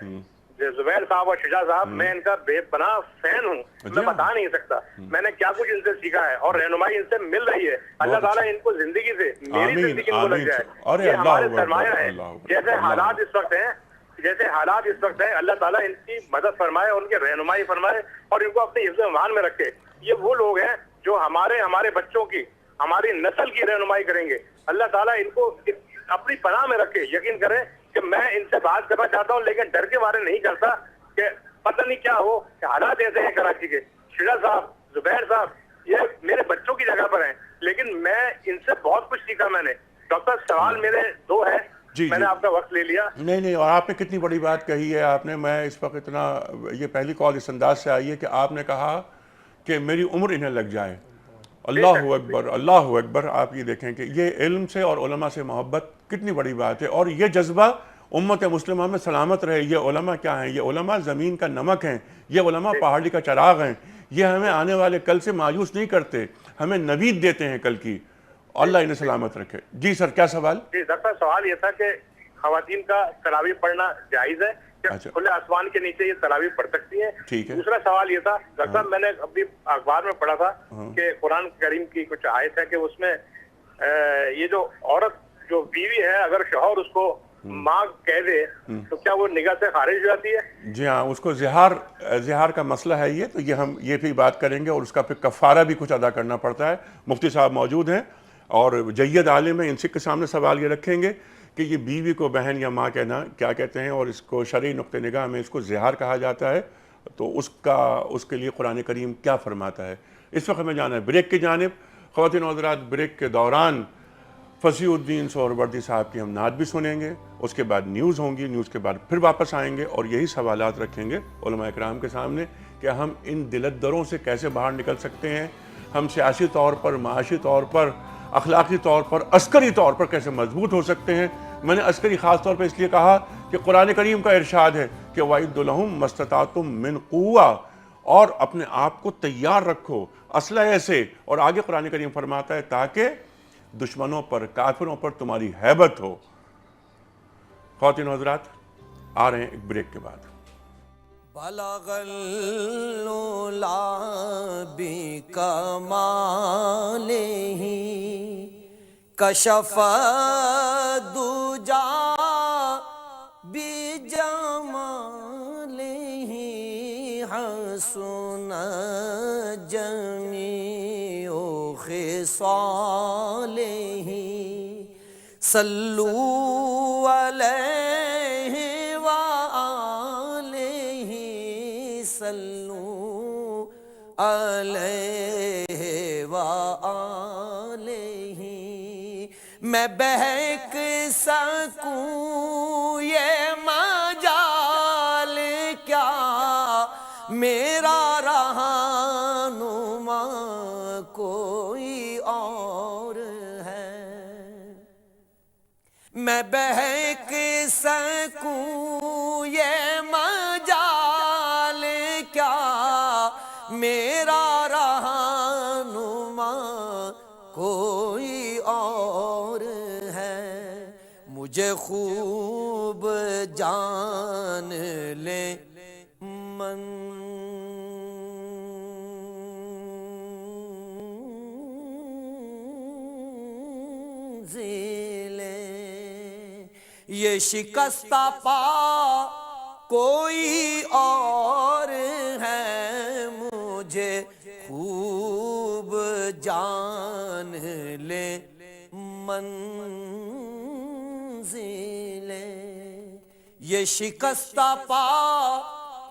زبیر صاحب اور شجاع صاحب، میں ان کا بے پناہ فین ہوں. میں بتا نہیں سکتا میں نے کیا کچھ ان سے سیکھا ہے اور رہنمائی ان سے مل رہی ہے. اللہ تعالیٰ ان کو زندگی سے، میری زندگی ان کو لگ جائے. یہ ہمارے سرمایہ ہے. جیسے حالات اس وقت ہیں اللہ تعالیٰ ان کی مدد فرمائے، ان کی رہنمائی فرمائے اور ان کو اپنے حفظ و امان میں رکھے. یہ وہ لوگ ہیں جو ہمارے بچوں کی ہماری نسل کی رہنمائی کریں گے. اللہ تعالیٰ ان کو اپنی پناہ میں رکھے. یقین کریں کہ میں ان سے بات کرنا چاہتا ہوں لیکن ڈر کے بارے نہیں کرتا کہ پتہ نہیں کیا ہو کہ حالات ایسے ہیں کراچی کے. شیرا صاحب, زبیر صاحب یہ میرے بچوں کی جگہ پر ہیں لیکن میں ان سے بہت کچھ سیکھا. میں نے ڈاکٹر سوال میرے دو ہیں, میں نے آپ کا وقت لے لیا. نہیں, اور آپ نے کتنی بڑی بات کہی ہے. آپ نے, میں اس وقت اتنا, یہ پہلی کال اس انداز سے آئی ہے کہ آپ نے کہا کہ میری عمر انہیں لگ جائے. اللہ اکبر, اللہ اکبر. آپ یہ دیکھیں کہ یہ علم سے اور علماء سے محبت کتنی بڑی بات ہے, اور یہ جذبہ امت مسلمہ میں سلامت رہے. یہ علماء کیا ہیں؟ یہ علماء زمین کا نمک ہیں, یہ علماء پہاڑی کا چراغ ہیں. یہ ہمیں آنے والے کل سے مایوس نہیں کرتے, ہمیں نوید دیتے ہیں کل کی. اللہ انہیں سلامت رکھے. جی سر, کیا سوال؟ جی ڈاکٹر, سوال یہ تھا کہ خواتین کا تراویح پڑھنا جائز ہے کہ کھلے آسمان کے نیچے یہ تراویح پڑھ سکتی ہیں؟ ٹھیک ہے. دوسرا سوال یہ تھا ڈاکٹر صاحب, میں نے ابھی اخبار میں پڑھا تھا کہ قرآن کریم کی کچھ آیت ہے کہ اس میں یہ جو عورت جو بیوی ہے اگر شوہر اس کو ماں کہہ دے تو کیا وہ نگاہ سے خارج ہو جاتی ہے؟ جی ہاں, اس کو زہار کا مسئلہ ہے یہ, تو یہ ہم یہ بھی بات کریں گے, اور اس کا پھر کفارہ بھی کچھ ادا کرنا پڑتا ہے. مفتی صاحب موجود ہیں اور جید عالم ہیں, ان سے کے سامنے سوال یہ رکھیں گے کہ یہ بیوی کو بہن یا ماں کہنا کیا کہتے ہیں, اور اس کو شرعی نقطہ نگاہ میں اس کو زہار کہا جاتا ہے, تو اس کے لیے قرآن کریم کیا فرماتا ہے. اس وقت ہمیں جانا ہے بریک کی جانب. خواتین و حضرات, بریک کے دوران فصیح الدین سہروردی صاحب کی ہم نعت بھی سنیں گے, اس کے بعد نیوز ہوں گی, نیوز کے بعد پھر واپس آئیں گے اور یہی سوالات رکھیں گے علماء اکرام کے سامنے کہ ہم ان دلدروں سے کیسے باہر نکل سکتے ہیں, ہم سیاسی طور پر, معاشی طور پر, اخلاقی طور پر, عسکری طور پر کیسے مضبوط ہو سکتے ہیں. میں نے عسکری خاص طور پر اس لیے کہا کہ قرآن کریم کا ارشاد ہے کہ وَأَعِدُّوا لَهُم مَا اسْتَطَعْتُم مِّن قُوَّةٍ, اور اپنے آپ کو تیار رکھو اسلحے سے. اور آگے قرآن کریم فرماتا ہے تاکہ دشمنوں پر, کافروں پر تمہاری ہیبت ہو. خواتین و حضرات, آ رہے ہیں ایک بریک کے بعد. بلغ العلا بکمالہ کشف الدجا بجمالہ حسن جمیع خصالہ صلو علیہ وآلہ صلو علیہ وآلہ. میں بہک سکوں یہ مجال کیا میرا رہنما کوئی اور ہے. میں بہک سکوں یہ مجال کیا میرا رہنما کوئی اور ہے. مجھے خوب جان لے یہ شکستہ پا کوئی اور ہے. مجھے خوب جان لے منزل یہ شکستہ پا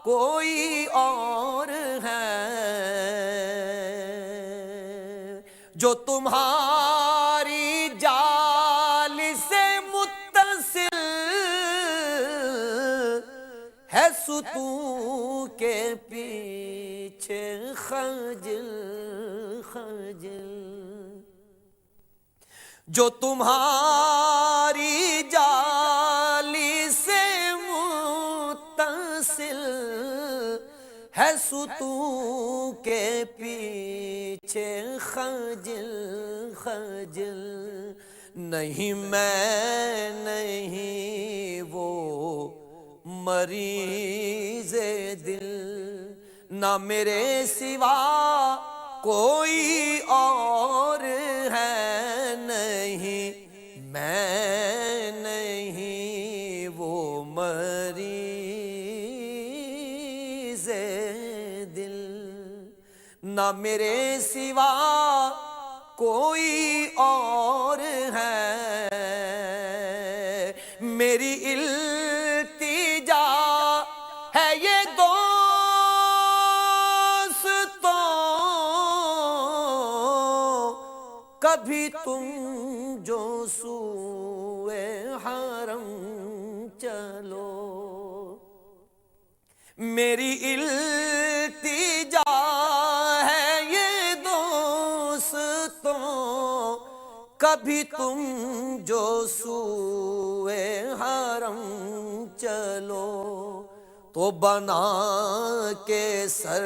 کوئی اور ہے جو تمہاری جال سے متصل ہے ستون کے پیچھے خجل خجل. جو تمہاری جالی سے متصل ہے ستون کے پیچھے خجل خجل. نہیں میں نہیں وہ مریض دل نہ میرے سوا کوئی اور ہے. نہیں میں نہیں وہ مریض دل نہ میرے سوا کوئی اور ہے، میری التجا ہے یہ دوستوں، کبھی تم جو سوئے حرم چلو، میری التجا ہے یہ دوستوں، کبھی تم جو سوئے حرم چلو، تو بنا کے سر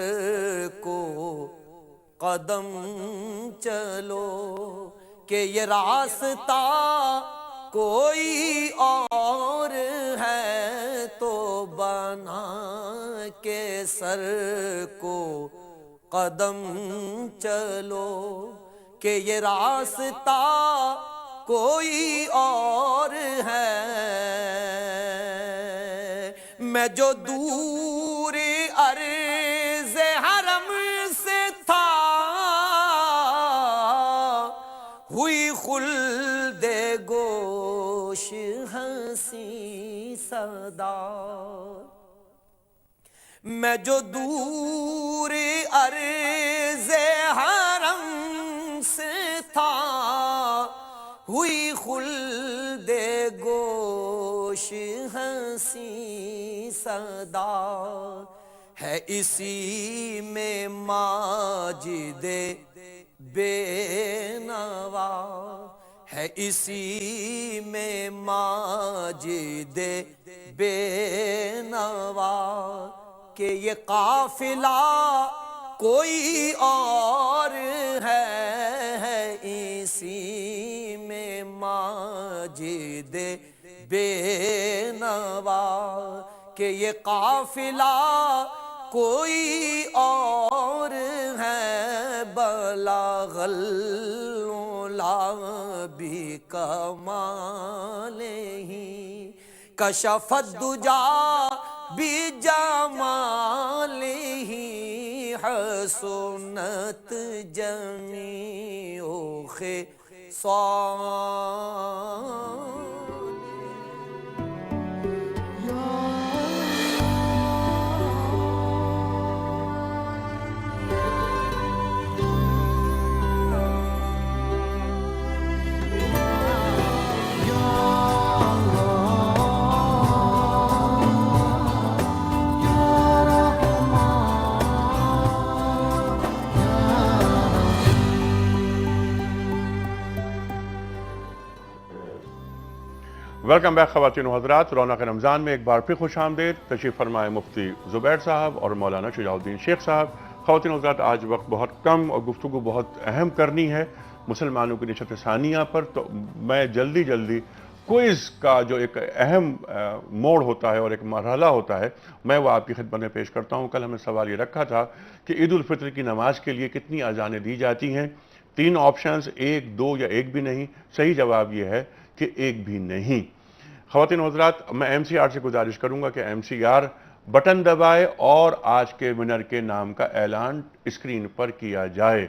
کو قدم چلو، کہ یہ راستہ کوئی اور ہے، تو بنا کے سر کو قدم چلو، کہ یہ راستہ کوئی اور ہے، میں جو دور عرض حرم سے تھا، ہوئی خلد گوش ہنسی صدا، میں جو دور عرض حرم سے تھا، ہوئی خلد گوش ہنسی صدا، ہے اسی میں ماجد بے نوا، ہے اسی میں ماجد بے نوا، کہ یہ قافلہ کوئی اور ہے اسی میں ماجد بے نوا، کہ یہ قافلہ کوئی اور ہے، بلغ العلا بکمالہ، کشف الدجا بجمالہ، حسنت جمیع خصال۔ ویلکم بیک خواتین و حضرات، رونق رمضان میں ایک بار پھر خوش آمدید۔ تشریف فرمائے مفتی زبیر صاحب اور مولانا شجاع الدین شیخ صاحب۔ خواتین و حضرات، آج وقت بہت کم اور گفتگو بہت اہم کرنی ہے مسلمانوں کی نشست ثانیہ پر، تو میں جلدی کوئز کا جو ایک اہم موڑ ہوتا ہے اور ایک مرحلہ ہوتا ہے، میں وہ آپ کی خدمت میں پیش کرتا ہوں۔ کل ہم نے سوال یہ رکھا تھا کہ عید الفطر کی نماز کے لیے کتنی اذانیں دی جاتی ہیں؟ 3 آپشنز، 1، 2 یا 1 بھی نہیں۔ صحیح جواب یہ ہے کہ 1 بھی نہیں۔ خواتین و حضرات، میں ایم سی آر سے گزارش کروں گا کہ ایم سی آر بٹن دبائے اور آج کے ونر کے نام کا اعلان اسکرین پر کیا جائے۔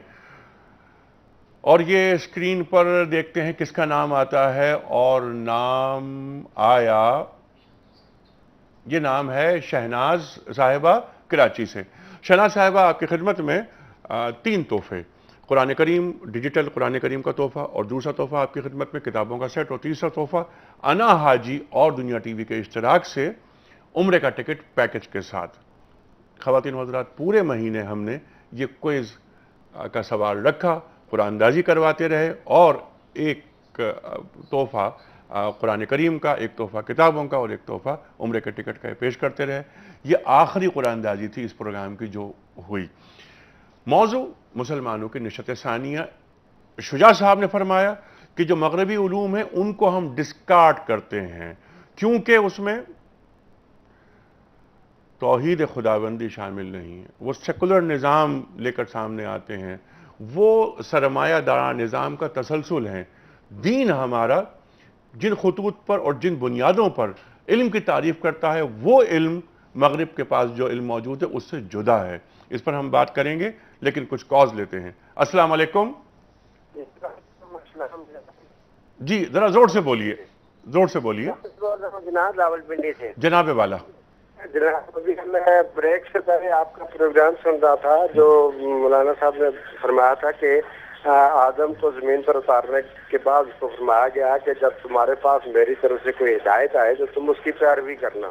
اور یہ اسکرین پر دیکھتے ہیں کس کا نام آتا ہے، اور نام آیا، یہ نام ہے شہناز صاحبہ کراچی سے۔ شہناز صاحبہ، آپ کی خدمت میں 3 تحفے، قرآن کریم، ڈیجیٹل قرآن کریم کا تحفہ، اور دوسرا تحفہ آپ کی خدمت میں کتابوں کا سیٹ، اور تیسرا تحفہ انا حاجی اور دنیا ٹی وی کے اشتراک سے عمرے کا ٹکٹ پیکج کے ساتھ۔ خواتین و حضرات، پورے مہینے ہم نے یہ کوئز کا سوال رکھا، قرآن اندازی کرواتے رہے، اور ایک تحفہ قرآن کریم کا، ایک تحفہ کتابوں کا، اور ایک تحفہ عمرے کے ٹکٹ کا پیش کرتے رہے۔ یہ آخری قرآن اندازی تھی اس پروگرام کی جو ہوئی۔ موضوع مسلمانوں کی نشست ثانیہ۔ شجاع صاحب نے فرمایا کہ جو مغربی علوم ہیں ان کو ہم ڈسکارڈ کرتے ہیں کیونکہ اس میں توحید خداوندی شامل نہیں ہے، وہ سیکولر نظام لے کر سامنے آتے ہیں، وہ سرمایہ دارانہ نظام کا تسلسل ہے۔ دین ہمارا جن خطوط پر اور جن بنیادوں پر علم کی تعریف کرتا ہے، وہ علم مغرب کے پاس جو علم موجود ہے اس سے جدا ہے۔ اس پر ہم بات کریں گے، لیکن کچھ کالز لیتے ہیں۔ السلام علیکم۔ جی ذرا زور سے بولیے، زور سے بولیے جناب راولپنڈی سے جناب والا۔ جناب ابھی میں بریک سے پہلے آپ کا پروگرام سن رہا تھا جو مولانا صاحب نے فرمایا تھا کہ آدم کو زمین پر اتارنے کے بعد اس کو فرمایا گیا کہ جب تمہارے پاس میری طرف سے کوئی ہدایت آئے تو تم اس کی پیروی کرنا۔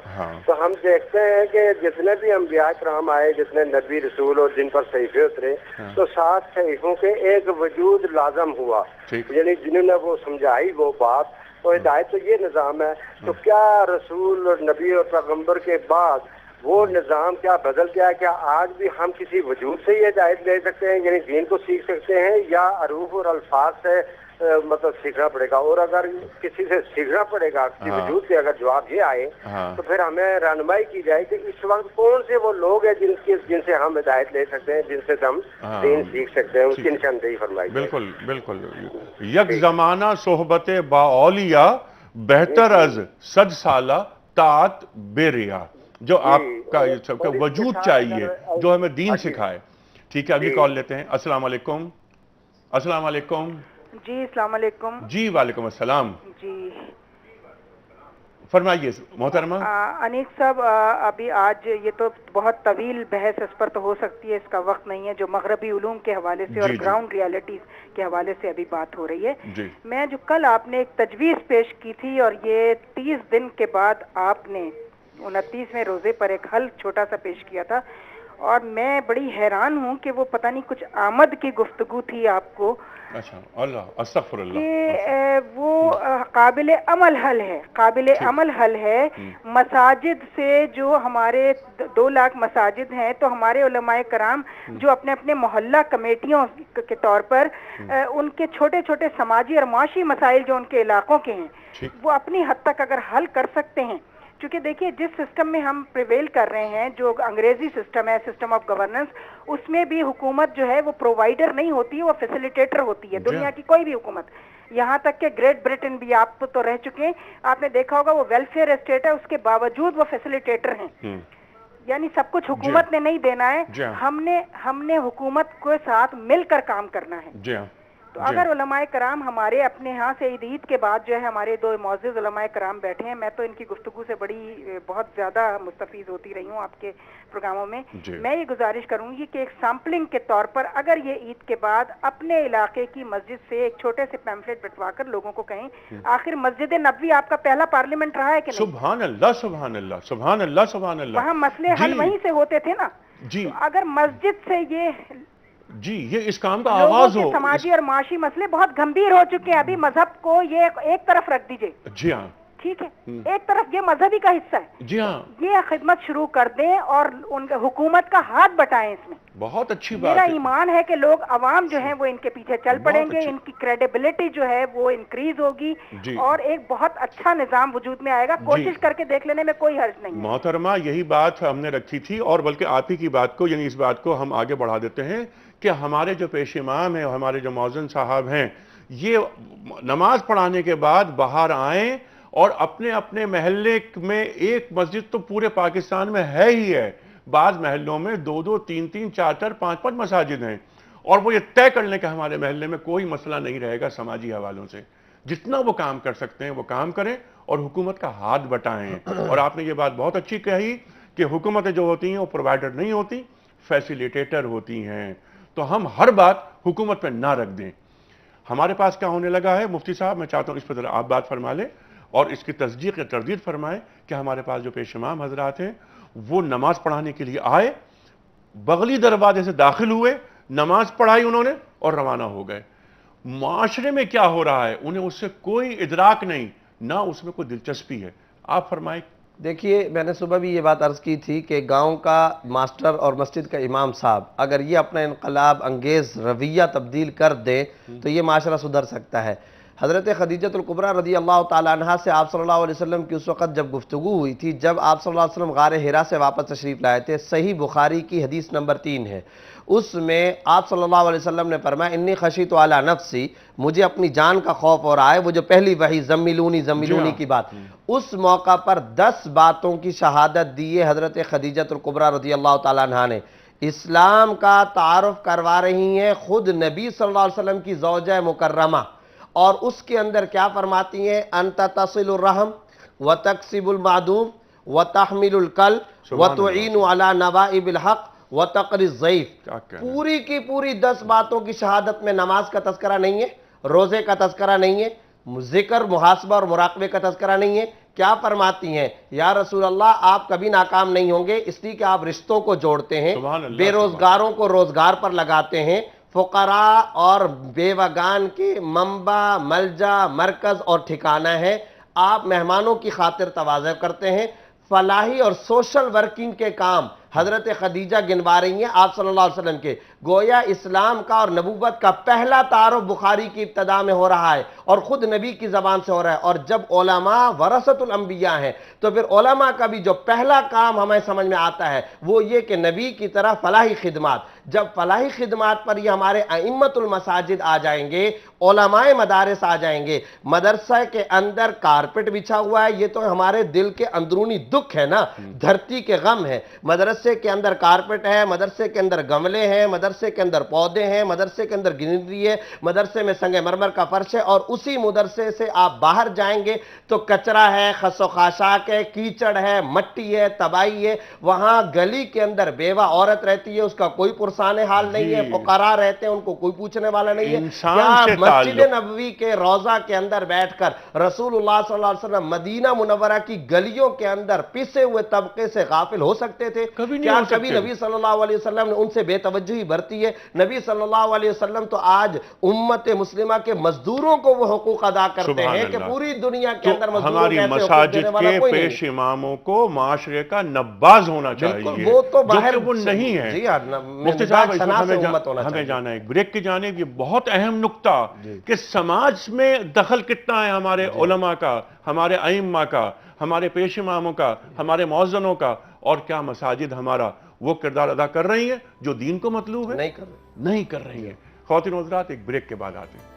تو ہم دیکھتے ہیں کہ جتنے بھی انبیاء کرام آئے، جتنے نبی رسول اور جن پر صحیفے اترے، تو 7 صحیفوں کے ایک وجود لازم ہوا، یعنی جنہوں نے وہ سمجھائی وہ بات، تو ہدایت تو یہ نظام ہے۔ تو کیا رسول اور نبی اور پیغمبر کے بعد وہ نظام کیا بدل گیا ہے؟ کیا آج بھی ہم کسی وجود سے یہ ہدایت لے سکتے ہیں، یعنی دین کو سیکھ سکتے ہیں، یا حروف اور الفاظ سے مطلب سیکھنا پڑے گا؟ اور اگر کسی سے سیکھنا پڑے گا، کسی وجود سے اگر جواب یہ آئے تو پھر ہمیں رہنمائی کی جائے کہ اس وقت کون سے وہ لوگ ہیں جن سے ہم ہدایت لے سکتے ہیں، جن سے ہم دین سیکھ سکتے ہیں، اس کی نشاندہی فرمائی۔ بالکل بالکل۔ یک زمانہ صحبت با اولیاء بہتر از 100 سالہ طاعت بے ریا۔ جو آپ کا وجود چاہیے جو ہمیں دین سکھائے۔ ٹھیک ہے، ابھی کال لیتے ہیں۔ السلام علیکم۔ السلام علیکم۔ جی السلام علیکم۔ جی وعلیکم السلام۔ جی فرمائیے محترمہ۔ انیس صاحب، ابھی آج یہ تو بہت طویل بحث اس پر تو ہو سکتی ہے، اس کا وقت نہیں ہے، جو مغربی علوم کے حوالے سے اور گراؤنڈ ریالٹیز کے حوالے سے ابھی بات ہو رہی ہے۔ میں جو کل آپ نے ایک تجویز پیش کی تھی اور یہ 30 دن کے بعد آپ نے 29ویں روزے پر ایک حل چھوٹا سا پیش کیا تھا، اور میں بڑی حیران ہوں کہ وہ پتہ نہیں کچھ آمد کی گفتگو تھی آپ کو، اچھا اللہ استغفر اللہ، کہ وہ قابل عمل حل ہے، قابل عمل حل ہے۔ مساجد سے جو ہمارے 2 لاکھ مساجد ہیں، تو ہمارے علماء کرام جو اپنے اپنے محلہ کمیٹیوں کے طور پر ان کے چھوٹے چھوٹے سماجی اور معاشی مسائل جو ان کے علاقوں کے ہیں وہ اپنی حد تک اگر حل کر سکتے ہیں، چونکہ دیکھیے جس سسٹم میں ہم پریویل کر رہے ہیں، جو انگریزی سسٹم ہے، سسٹم آف گورننس، اس میں بھی حکومت جو ہے وہ پرووائڈر نہیں ہوتی، وہ فیسیلیٹیٹر ہوتی ہے۔ دنیا کی کوئی بھی حکومت، یہاں تک کہ گریٹ برٹن بھی آپ تو رہ چکے ہیں، آپ نے دیکھا ہوگا وہ ویلفیئر اسٹیٹ ہے، اس کے باوجود وہ فیسیلیٹیٹر ہیں، یعنی سب کچھ حکومت نے نہیں دینا ہے، ہم نے حکومت کے ساتھ مل کر کام کرنا ہے۔ تو اگر علماء کرام ہمارے اپنے ہاں سے عید کے بعد جو ہے ہمارے 2 معزز علماء کرام بیٹھے ہیں، میں تو ان کی گفتگو سے بہت زیادہ مستفید ہوتی رہی ہوں آپ کے پروگراموں میں، میں یہ گزارش کروں گی کہ ایک سیمپلنگ کے طور پر اگر یہ عید کے بعد اپنے علاقے کی مسجد سے ایک چھوٹے سے پیمفلیٹ بٹوا کر لوگوں کو کہیں، آخر مسجد نبوی آپ کا پہلا پارلیمنٹ رہا ہے کہ نہیں؟ سبحان اللہ سبحان اللہ سبحان اللہ سبحان اللہ۔ وہاں مسئلے حل وہیں سے ہوتے تھے نا۔ جی اگر مسجد سے یہ یہ اس کام کا آغاز ہو، سماجی اور معاشی مسئلے بہت گمبھیر ہو چکے ہیں، ابھی مذہب کو یہ ایک طرف رکھ دیجئے، جی ہاں ٹھیک ہے، ایک طرف یہ مذہبی کا حصہ ہے، جی ہاں، یہ خدمت شروع کر دیں اور ان حکومت کا ہاتھ بٹائیں اس میں۔ بہت اچھی بات میرا ہے۔ ایمان ہے کہ لوگ عوام جو ہیں وہ ان کے پیچھے چل پڑیں گے، ان کی کریڈیبلٹی جو ہے وہ انکریز ہوگی اور ایک بہت اچھا نظام وجود میں آئے گا۔ کوشش کر کے دیکھ لینے میں کوئی حرج نہیں ہے۔ محترمہ یہی بات ہم نے رکھی تھی، اور بلکہ آپ ہی کی بات کو، یعنی اس بات کو ہم آگے بڑھا دیتے ہیں کہ ہمارے جو پیش امام ہیں اور ہمارے جو مؤذن صاحب ہیں، یہ نماز پڑھانے کے بعد باہر آئیں اور اپنے اپنے محلے میں، ایک مسجد تو پورے پاکستان میں ہے ہی ہے، بعض محلوں میں 2 3 4 4 5 5 مساجد ہیں، اور وہ یہ طے کر لیں کہ ہمارے محلے میں کوئی مسئلہ نہیں رہے گا سماجی حوالوں سے، جتنا وہ کام کر سکتے ہیں وہ کام کریں اور حکومت کا ہاتھ بٹائیں۔ اور آپ نے یہ بات بہت اچھی کہی کہ حکومتیں جو ہوتی ہیں وہ پرووائڈر نہیں ہوتی، فیسیلیٹیٹر ہوتی ہیں، تو ہم ہر بات حکومت پہ نہ رکھ دیں۔ ہمارے پاس کیا ہونے لگا ہے مفتی صاحب، میں چاہتا ہوں اس پر ذرا آپ بات فرما لیں اور اس کی تصدیق یا تردید فرمائیں کہ ہمارے پاس جو پیش امام حضرات ہیں وہ نماز پڑھانے کے لیے آئے، بغلی دروازے سے داخل ہوئے، نماز پڑھائی انہوں نے اور روانہ ہو گئے۔ معاشرے میں کیا ہو رہا ہے انہیں اس سے کوئی ادراک نہیں، نہ اس میں کوئی دلچسپی ہے۔ آپ فرمائیں۔ دیکھیے میں نے صبح بھی یہ بات عرض کی تھی کہ گاؤں کا ماسٹر اور مسجد کا امام صاحب اگر یہ اپنا انقلاب انگیز رویہ تبدیل کر دیں تو یہ معاشرہ سدھر سکتا ہے۔ حضرت خدیجۃ الکبریٰ رضی اللہ تعالیٰ عنہا سے آپ صلی اللہ علیہ وسلم کی اس وقت جب گفتگو ہوئی تھی، جب آپ صلی اللہ علیہ وسلم غار حرا سے واپس تشریف لائے تھے، صحیح بخاری کی حدیث نمبر 3 ہے، اس میں آپ صلی اللہ علیہ وسلم نے فرمایا انی خشیت علی نفسی، مجھے اپنی جان کا خوف ہو رہا ہے۔ وہ جو پہلی وحی زملونی زملونی کی بات، اس موقع پر 10 باتوں کی شہادت دی ہے حضرت خدیجۃ الکبریٰ رضی اللہ تعالیٰ عنہا نے۔ اسلام کا تعارف کروا رہی ہیں خود نبی صلی اللہ علیہ وسلم کی زوجہ مکرمہ، اور اس کے اندر کیا فرماتی ہیں؟ انت تصل الرحم وتکسب المعدوم وتحمل الکل وتعین علی نوائب الحق وتقری الضعیف. پوری کی پوری 10 باتوں کی شہادت میں نماز کا تذکرہ نہیں ہے، روزے کا تذکرہ نہیں ہے، ذکر محاسبہ اور مراقبے کا تذکرہ نہیں ہے. کیا فرماتی ہیں؟ یا رسول اللہ آپ کبھی ناکام نہیں ہوں گے، اس لیے کہ آپ رشتوں کو جوڑتے ہیں، بے روزگاروں کو روزگار پر لگاتے ہیں، فقراء اور بیوگان کے منبع، ملجا، مرکز اور ٹھکانہ ہے، آپ مہمانوں کی خاطر تواضع کرتے ہیں، فلاحی اور سوشل ورکنگ کے کام حضرت خدیجہ گنوا رہی ہیں آپ صلی اللہ علیہ وسلم کے. گویا اسلام کا اور نبوت کا پہلا تعارف بخاری کی ابتدا میں ہو رہا ہے اور خود نبی کی زبان سے ہو رہا ہے. اور جب علماء ورثۃ الانبیاء ہیں تو پھر علماء کا بھی جو پہلا کام ہمیں سمجھ میں آتا ہے وہ یہ کہ نبی کی طرح فلاحی خدمات. جب فلاحی خدمات پر یہ ہمارے ائمۃ المساجد آ جائیں گے، علماء مدارس آ جائیں گے، مدرسہ کے اندر کارپٹ بچھا ہوا ہے، یہ تو ہمارے دل کے اندرونی دکھ ہے نا، دھرتی کے غم ہے. مدرسے کے اندر کارپٹ ہے، مدرسے کے اندر گملے ہیں، مدرسے کے اندر پودے ہیں، مدرسے کے اندر گرینری ہے، مدرسے میں سنگ مرمر کا فرش ہے، اور اسی مدرسے سے آپ باہر جائیں گے تو کچرا ہے، خس و خاشاک ہے، کیچڑ ہے، مٹی ہے، تباہی ہے. وہاں گلی کے اندر بیوہ عورت رہتی ہے، اس کا کوئی پرسان حال نہیں ہے، فقراء رہتے ہیں، ان کو کوئی پوچھنے والا نہیں ہے. کیا مسجد نبوی کے روضہ کے اندر بیٹھ کر رسول اللہ صلی اللہ علیہ وسلم مدینہ منورہ کی گلیوں کے اندر پسے ہوئے طبقے سے غافل ہو سکتے تھے؟ کیا کبھی نبی صلی اللہ علیہ وسلم نے ان سے بے توجہی برتی ہے؟ نبی صلی اللہ علیہ وسلم تو آج امت مسلمہ کے مزدوروں کو وہ حقوق ادا کرتے ہیں کہ پوری دنیا کے اندر مزدوروں ہماری مساجد کے پیش اماموں کو معاشرے کا نباز ہونا چاہیے، وہ تو باہر وہ نہیں ہے. مفتی صاحب ہمیں جانا ہے ایک بریک کی جانب. یہ بہت اہم نکتہ کہ سماج میں دخل کتنا ہے ہمارے علماء کا، ہمارے ائمہ کا، ہمارے پیش اماموں کا، ہمارے مؤذنوں کا، اور کیا مساجد ہمارا وہ کردار ادا کر رہی ہیں جو دین کو مطلوب ہے؟ نہیں کر رہی ہیں. خواتین و حضرات، ایک بریک کے بعد آتے ہیں.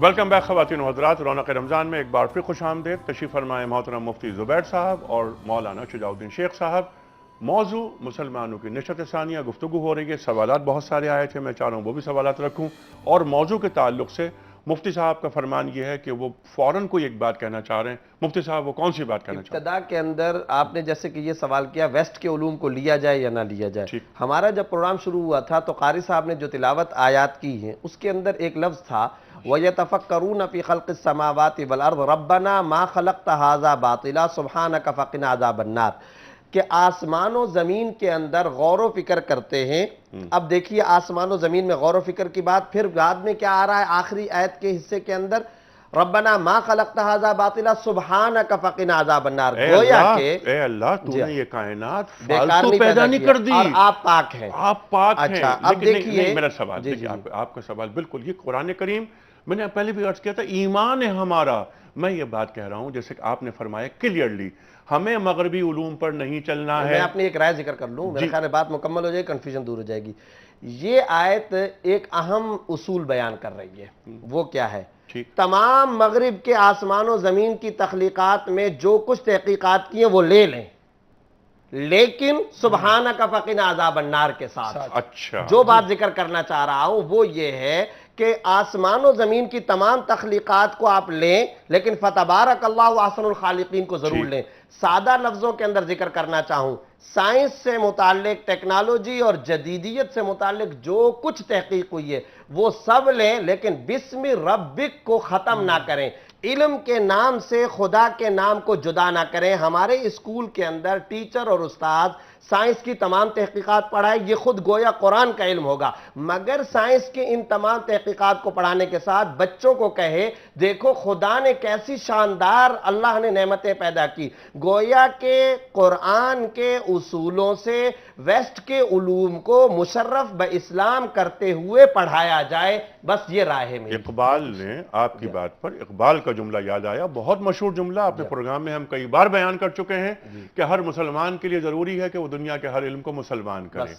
ویلکم بیک خواتین و حضرات. رونق رمضان میں ایک بار پھر خوش آمدید. تشریف فرمائے محترم مفتی زبیر صاحب اور مولانا شجاع الدین شیخ صاحب. موضوع مسلمانوں کی نشست ثانیہ، گفتگو ہو رہی ہے. سوالات بہت سارے آئے تھے، میں چاہ رہا ہوں وہ بھی سوالات رکھوں. اور موضوع کے تعلق سے مفتی صاحب کا فرمان یہ ہے کہ وہ فوراً کوئی ایک بات کہنا چاہ رہے ہیں. مفتی صاحب وہ کون سی بات کہنا چاہ رہے ہیں؟ ابتدا کے اندر آپ نے جیسے کہ یہ سوال کیا ویسٹ کے علوم کو لیا جائے یا نہ لیا جائے. ہمارا جب پروگرام شروع ہوا تھا تو قاری صاحب نے جو تلاوت آیات کی ہیں اس کے اندر ایک لفظ تھا وَيَتَفَكَّرُونَ فِي خَلْقِ السَّمَاوَاتِ وَالْأَرْضِ رَبَّنَا مَا خَلَقْتَ هَذَا بَاطِلًا سُبْحَانَكَ فَقِنَا عَذَابَ النَّارِ، کہ آسمان و زمین کے اندر غور و فکر کرتے ہیں. اب دیکھیے آسمان و زمین میں غور و فکر کی بات، پھر بعد میں کیا آ رہا ہے آخری آیت کے حصے کے اندر؟ ربنا ما خلقت هذا باطلا سبحانك فقنا عذاب النار. گویا کہ اے اللہ تو نے یہ کائنات فالتو پیدا نہیں کر دی، اور آپ پاک ہیں. آپ پاک ہیں. اچھا اب دیکھیے میرا سوال دیکھیے، آپ کا سوال بالکل یہ قرآن کریم، میں نے پہلے بھی عرض کیا تھا ایمان ہے ہمارا. میں یہ بات کہہ رہا ہوں جیسے کہ آپ نے فرمایا کلیئرلی ہمیں مغربی علوم پر نہیں چلنا ہے. میں اپنی ایک رائے ذکر کر لوں، میرے خیال میں بات مکمل ہو جائے، کنفیوژن دور ہو جائے گی. یہ آیت ایک اہم اصول بیان کر رہی ہے. وہ کیا ہے؟ تمام مغرب کے آسمان و زمین کی تخلیقات میں جو کچھ تحقیقات کی ہیں وہ لے لیں، لیکن سبحانک فقنا عذاب النار کے ساتھ. اچھا جو بات ذکر کرنا چاہ رہا ہوں وہ یہ ہے کہ آسمان و زمین کی تمام تخلیقات کو آپ لیں لیکن فتبارک اللہ احسن الخالقین کو ضرور لیں. سادہ لفظوں کے اندر ذکر کرنا چاہوں، سائنس سے متعلق، ٹیکنالوجی اور جدیدیت سے متعلق جو کچھ تحقیق ہوئی ہے وہ سب لیں لیکن بسم ربک کو ختم نہ کریں. علم کے نام سے خدا کے نام کو جدا نہ کریں. ہمارے اسکول کے اندر ٹیچر اور استاد سائنس کی تمام تحقیقات پڑھائے، یہ خود گویا قرآن کا علم ہوگا، مگر سائنس کی ان تمام تحقیقات کو پڑھانے کے ساتھ بچوں کو کہے دیکھو خدا نے کیسی شاندار اللہ نے نعمتیں پیدا کی. گویا کہ قرآن کے اصولوں سے ویسٹ کے علوم کو مشرف باسلام کرتے ہوئے پڑھایا جائے، بس یہ رائے ہے میری. اقبال نے آپ کی بات پر اقبال کا جملہ یاد آیا، بہت مشہور جملہ، اپنے پروگرام میں ہم کئی بار بیان کر چکے ہیں کہ ہر مسلمان کے لیے ضروری ہے کہ وہ دنیا کے ہر علم کو مسلمان کرے.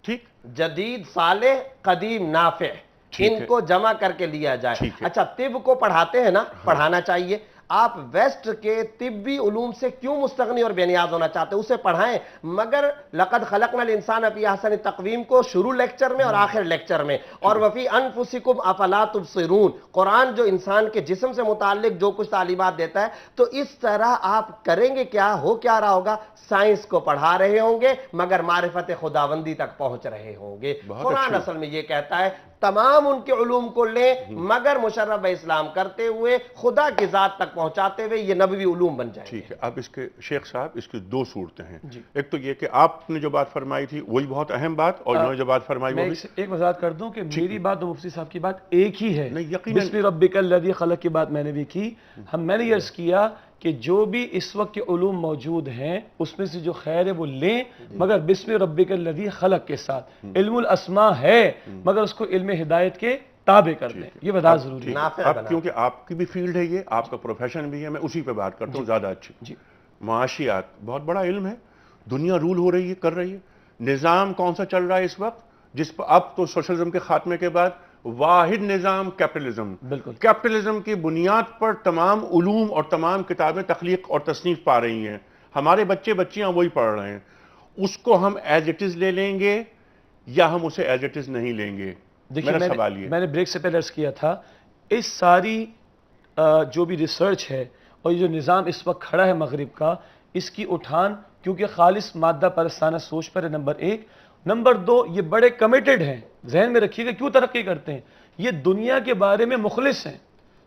ٹھیک، جدید صالح، قدیم نافع. ان کو جمع کر کے لیا جائے. اچھا طب کو پڑھاتے ہیں نا, پڑھانا چاہیے. آپ ویسٹ کے طبی علوم سے کیوں مستغنی اور بے نیاز ہونا چاہتے ہیں؟ اسے پڑھائیں. مگر لقد خلقنا الانسان فی احسن تقویم کو شروع لیکچر میں اور آخر لیکچر میں, اور وفی انفسکم افلا تبصرون, قرآن جو انسان کے جسم سے متعلق جو کچھ تعلیمات دیتا ہے, تو اس طرح آپ کریں گے کیا, ہو کیا رہا ہوگا, سائنس کو پڑھا رہے ہوں گے مگر معرفت خداوندی تک پہنچ رہے ہوں گے. قرآن اصل میں یہ کہتا ہے تمام ان کے علوم کو لیں مگر مشرف اسلام کرتے ہوئے, خدا کی ذات تک پہنچاتے ہوئے یہ نبوی علوم بن جائیں. ٹھیک ہے. اب اس کے شیخ صاحب اس کی دو صورتیں ہیں. ایک تو یہ کہ آپ نے جو بات فرمائی تھی وہی بہت اہم بات, اور انہوں نے جو بات فرمائی وہ بھی. ایک وضاحت کر دوں کہ میری بات اور مفتی صاحب کی بات ایک ہی ہے. یقیناً بسم ربک الذی خلق کی بات میں نے بھی کی. میں نے یہ عرض کیا کہ جو بھی اس وقت کے علوم موجود ہیں اس میں سے جو خیر ہے وہ لیں, مگر بسم ربک الذی خلق کے ساتھ. علم الاسماء ہے مگر اس کو علم ہدایت کے تابع کر دیں. یہ وضاحت ضروری ہے. اب کیونکہ آپ کی بھی فیلڈ ہے, یہ آپ کا پروفیشن بھی ہے, میں اسی پہ بات کرتا ہوں زیادہ اچھی. معاشیات بہت بڑا علم ہے, دنیا رول ہو رہی ہے, کر رہی ہے. نظام کون سا چل رہا ہے اس وقت, جس پر اب تو سوشلزم کے خاتمے کے بعد واحد نظام کیپٹلزم. بالکل کیپٹلزم کی بنیاد پر تمام علوم اور تمام کتابیں تخلیق اور تصنیف پا رہی ہیں. ہمارے بچے بچیاں وہی پڑھ رہے ہیں. اس کو ہم ایز اٹ از لے لیں گے یا ہم اسے ایز اٹ از نہیں لیں گے؟ دیکھیے میں نے بریک سے پہلے عرض کیا تھا, اس ساری جو بھی ریسرچ ہے اور یہ جو نظام اس وقت کھڑا ہے مغرب کا, اس کی اٹھان کیونکہ خالص مادہ پرستانہ سوچ پر ہے, نمبر ایک. نمبر دو, یہ بڑے کمیٹڈ ہیں. ذہن میں رکھیے گا کیوں ترقی کرتے ہیں, یہ دنیا کے بارے میں مخلص ہیں,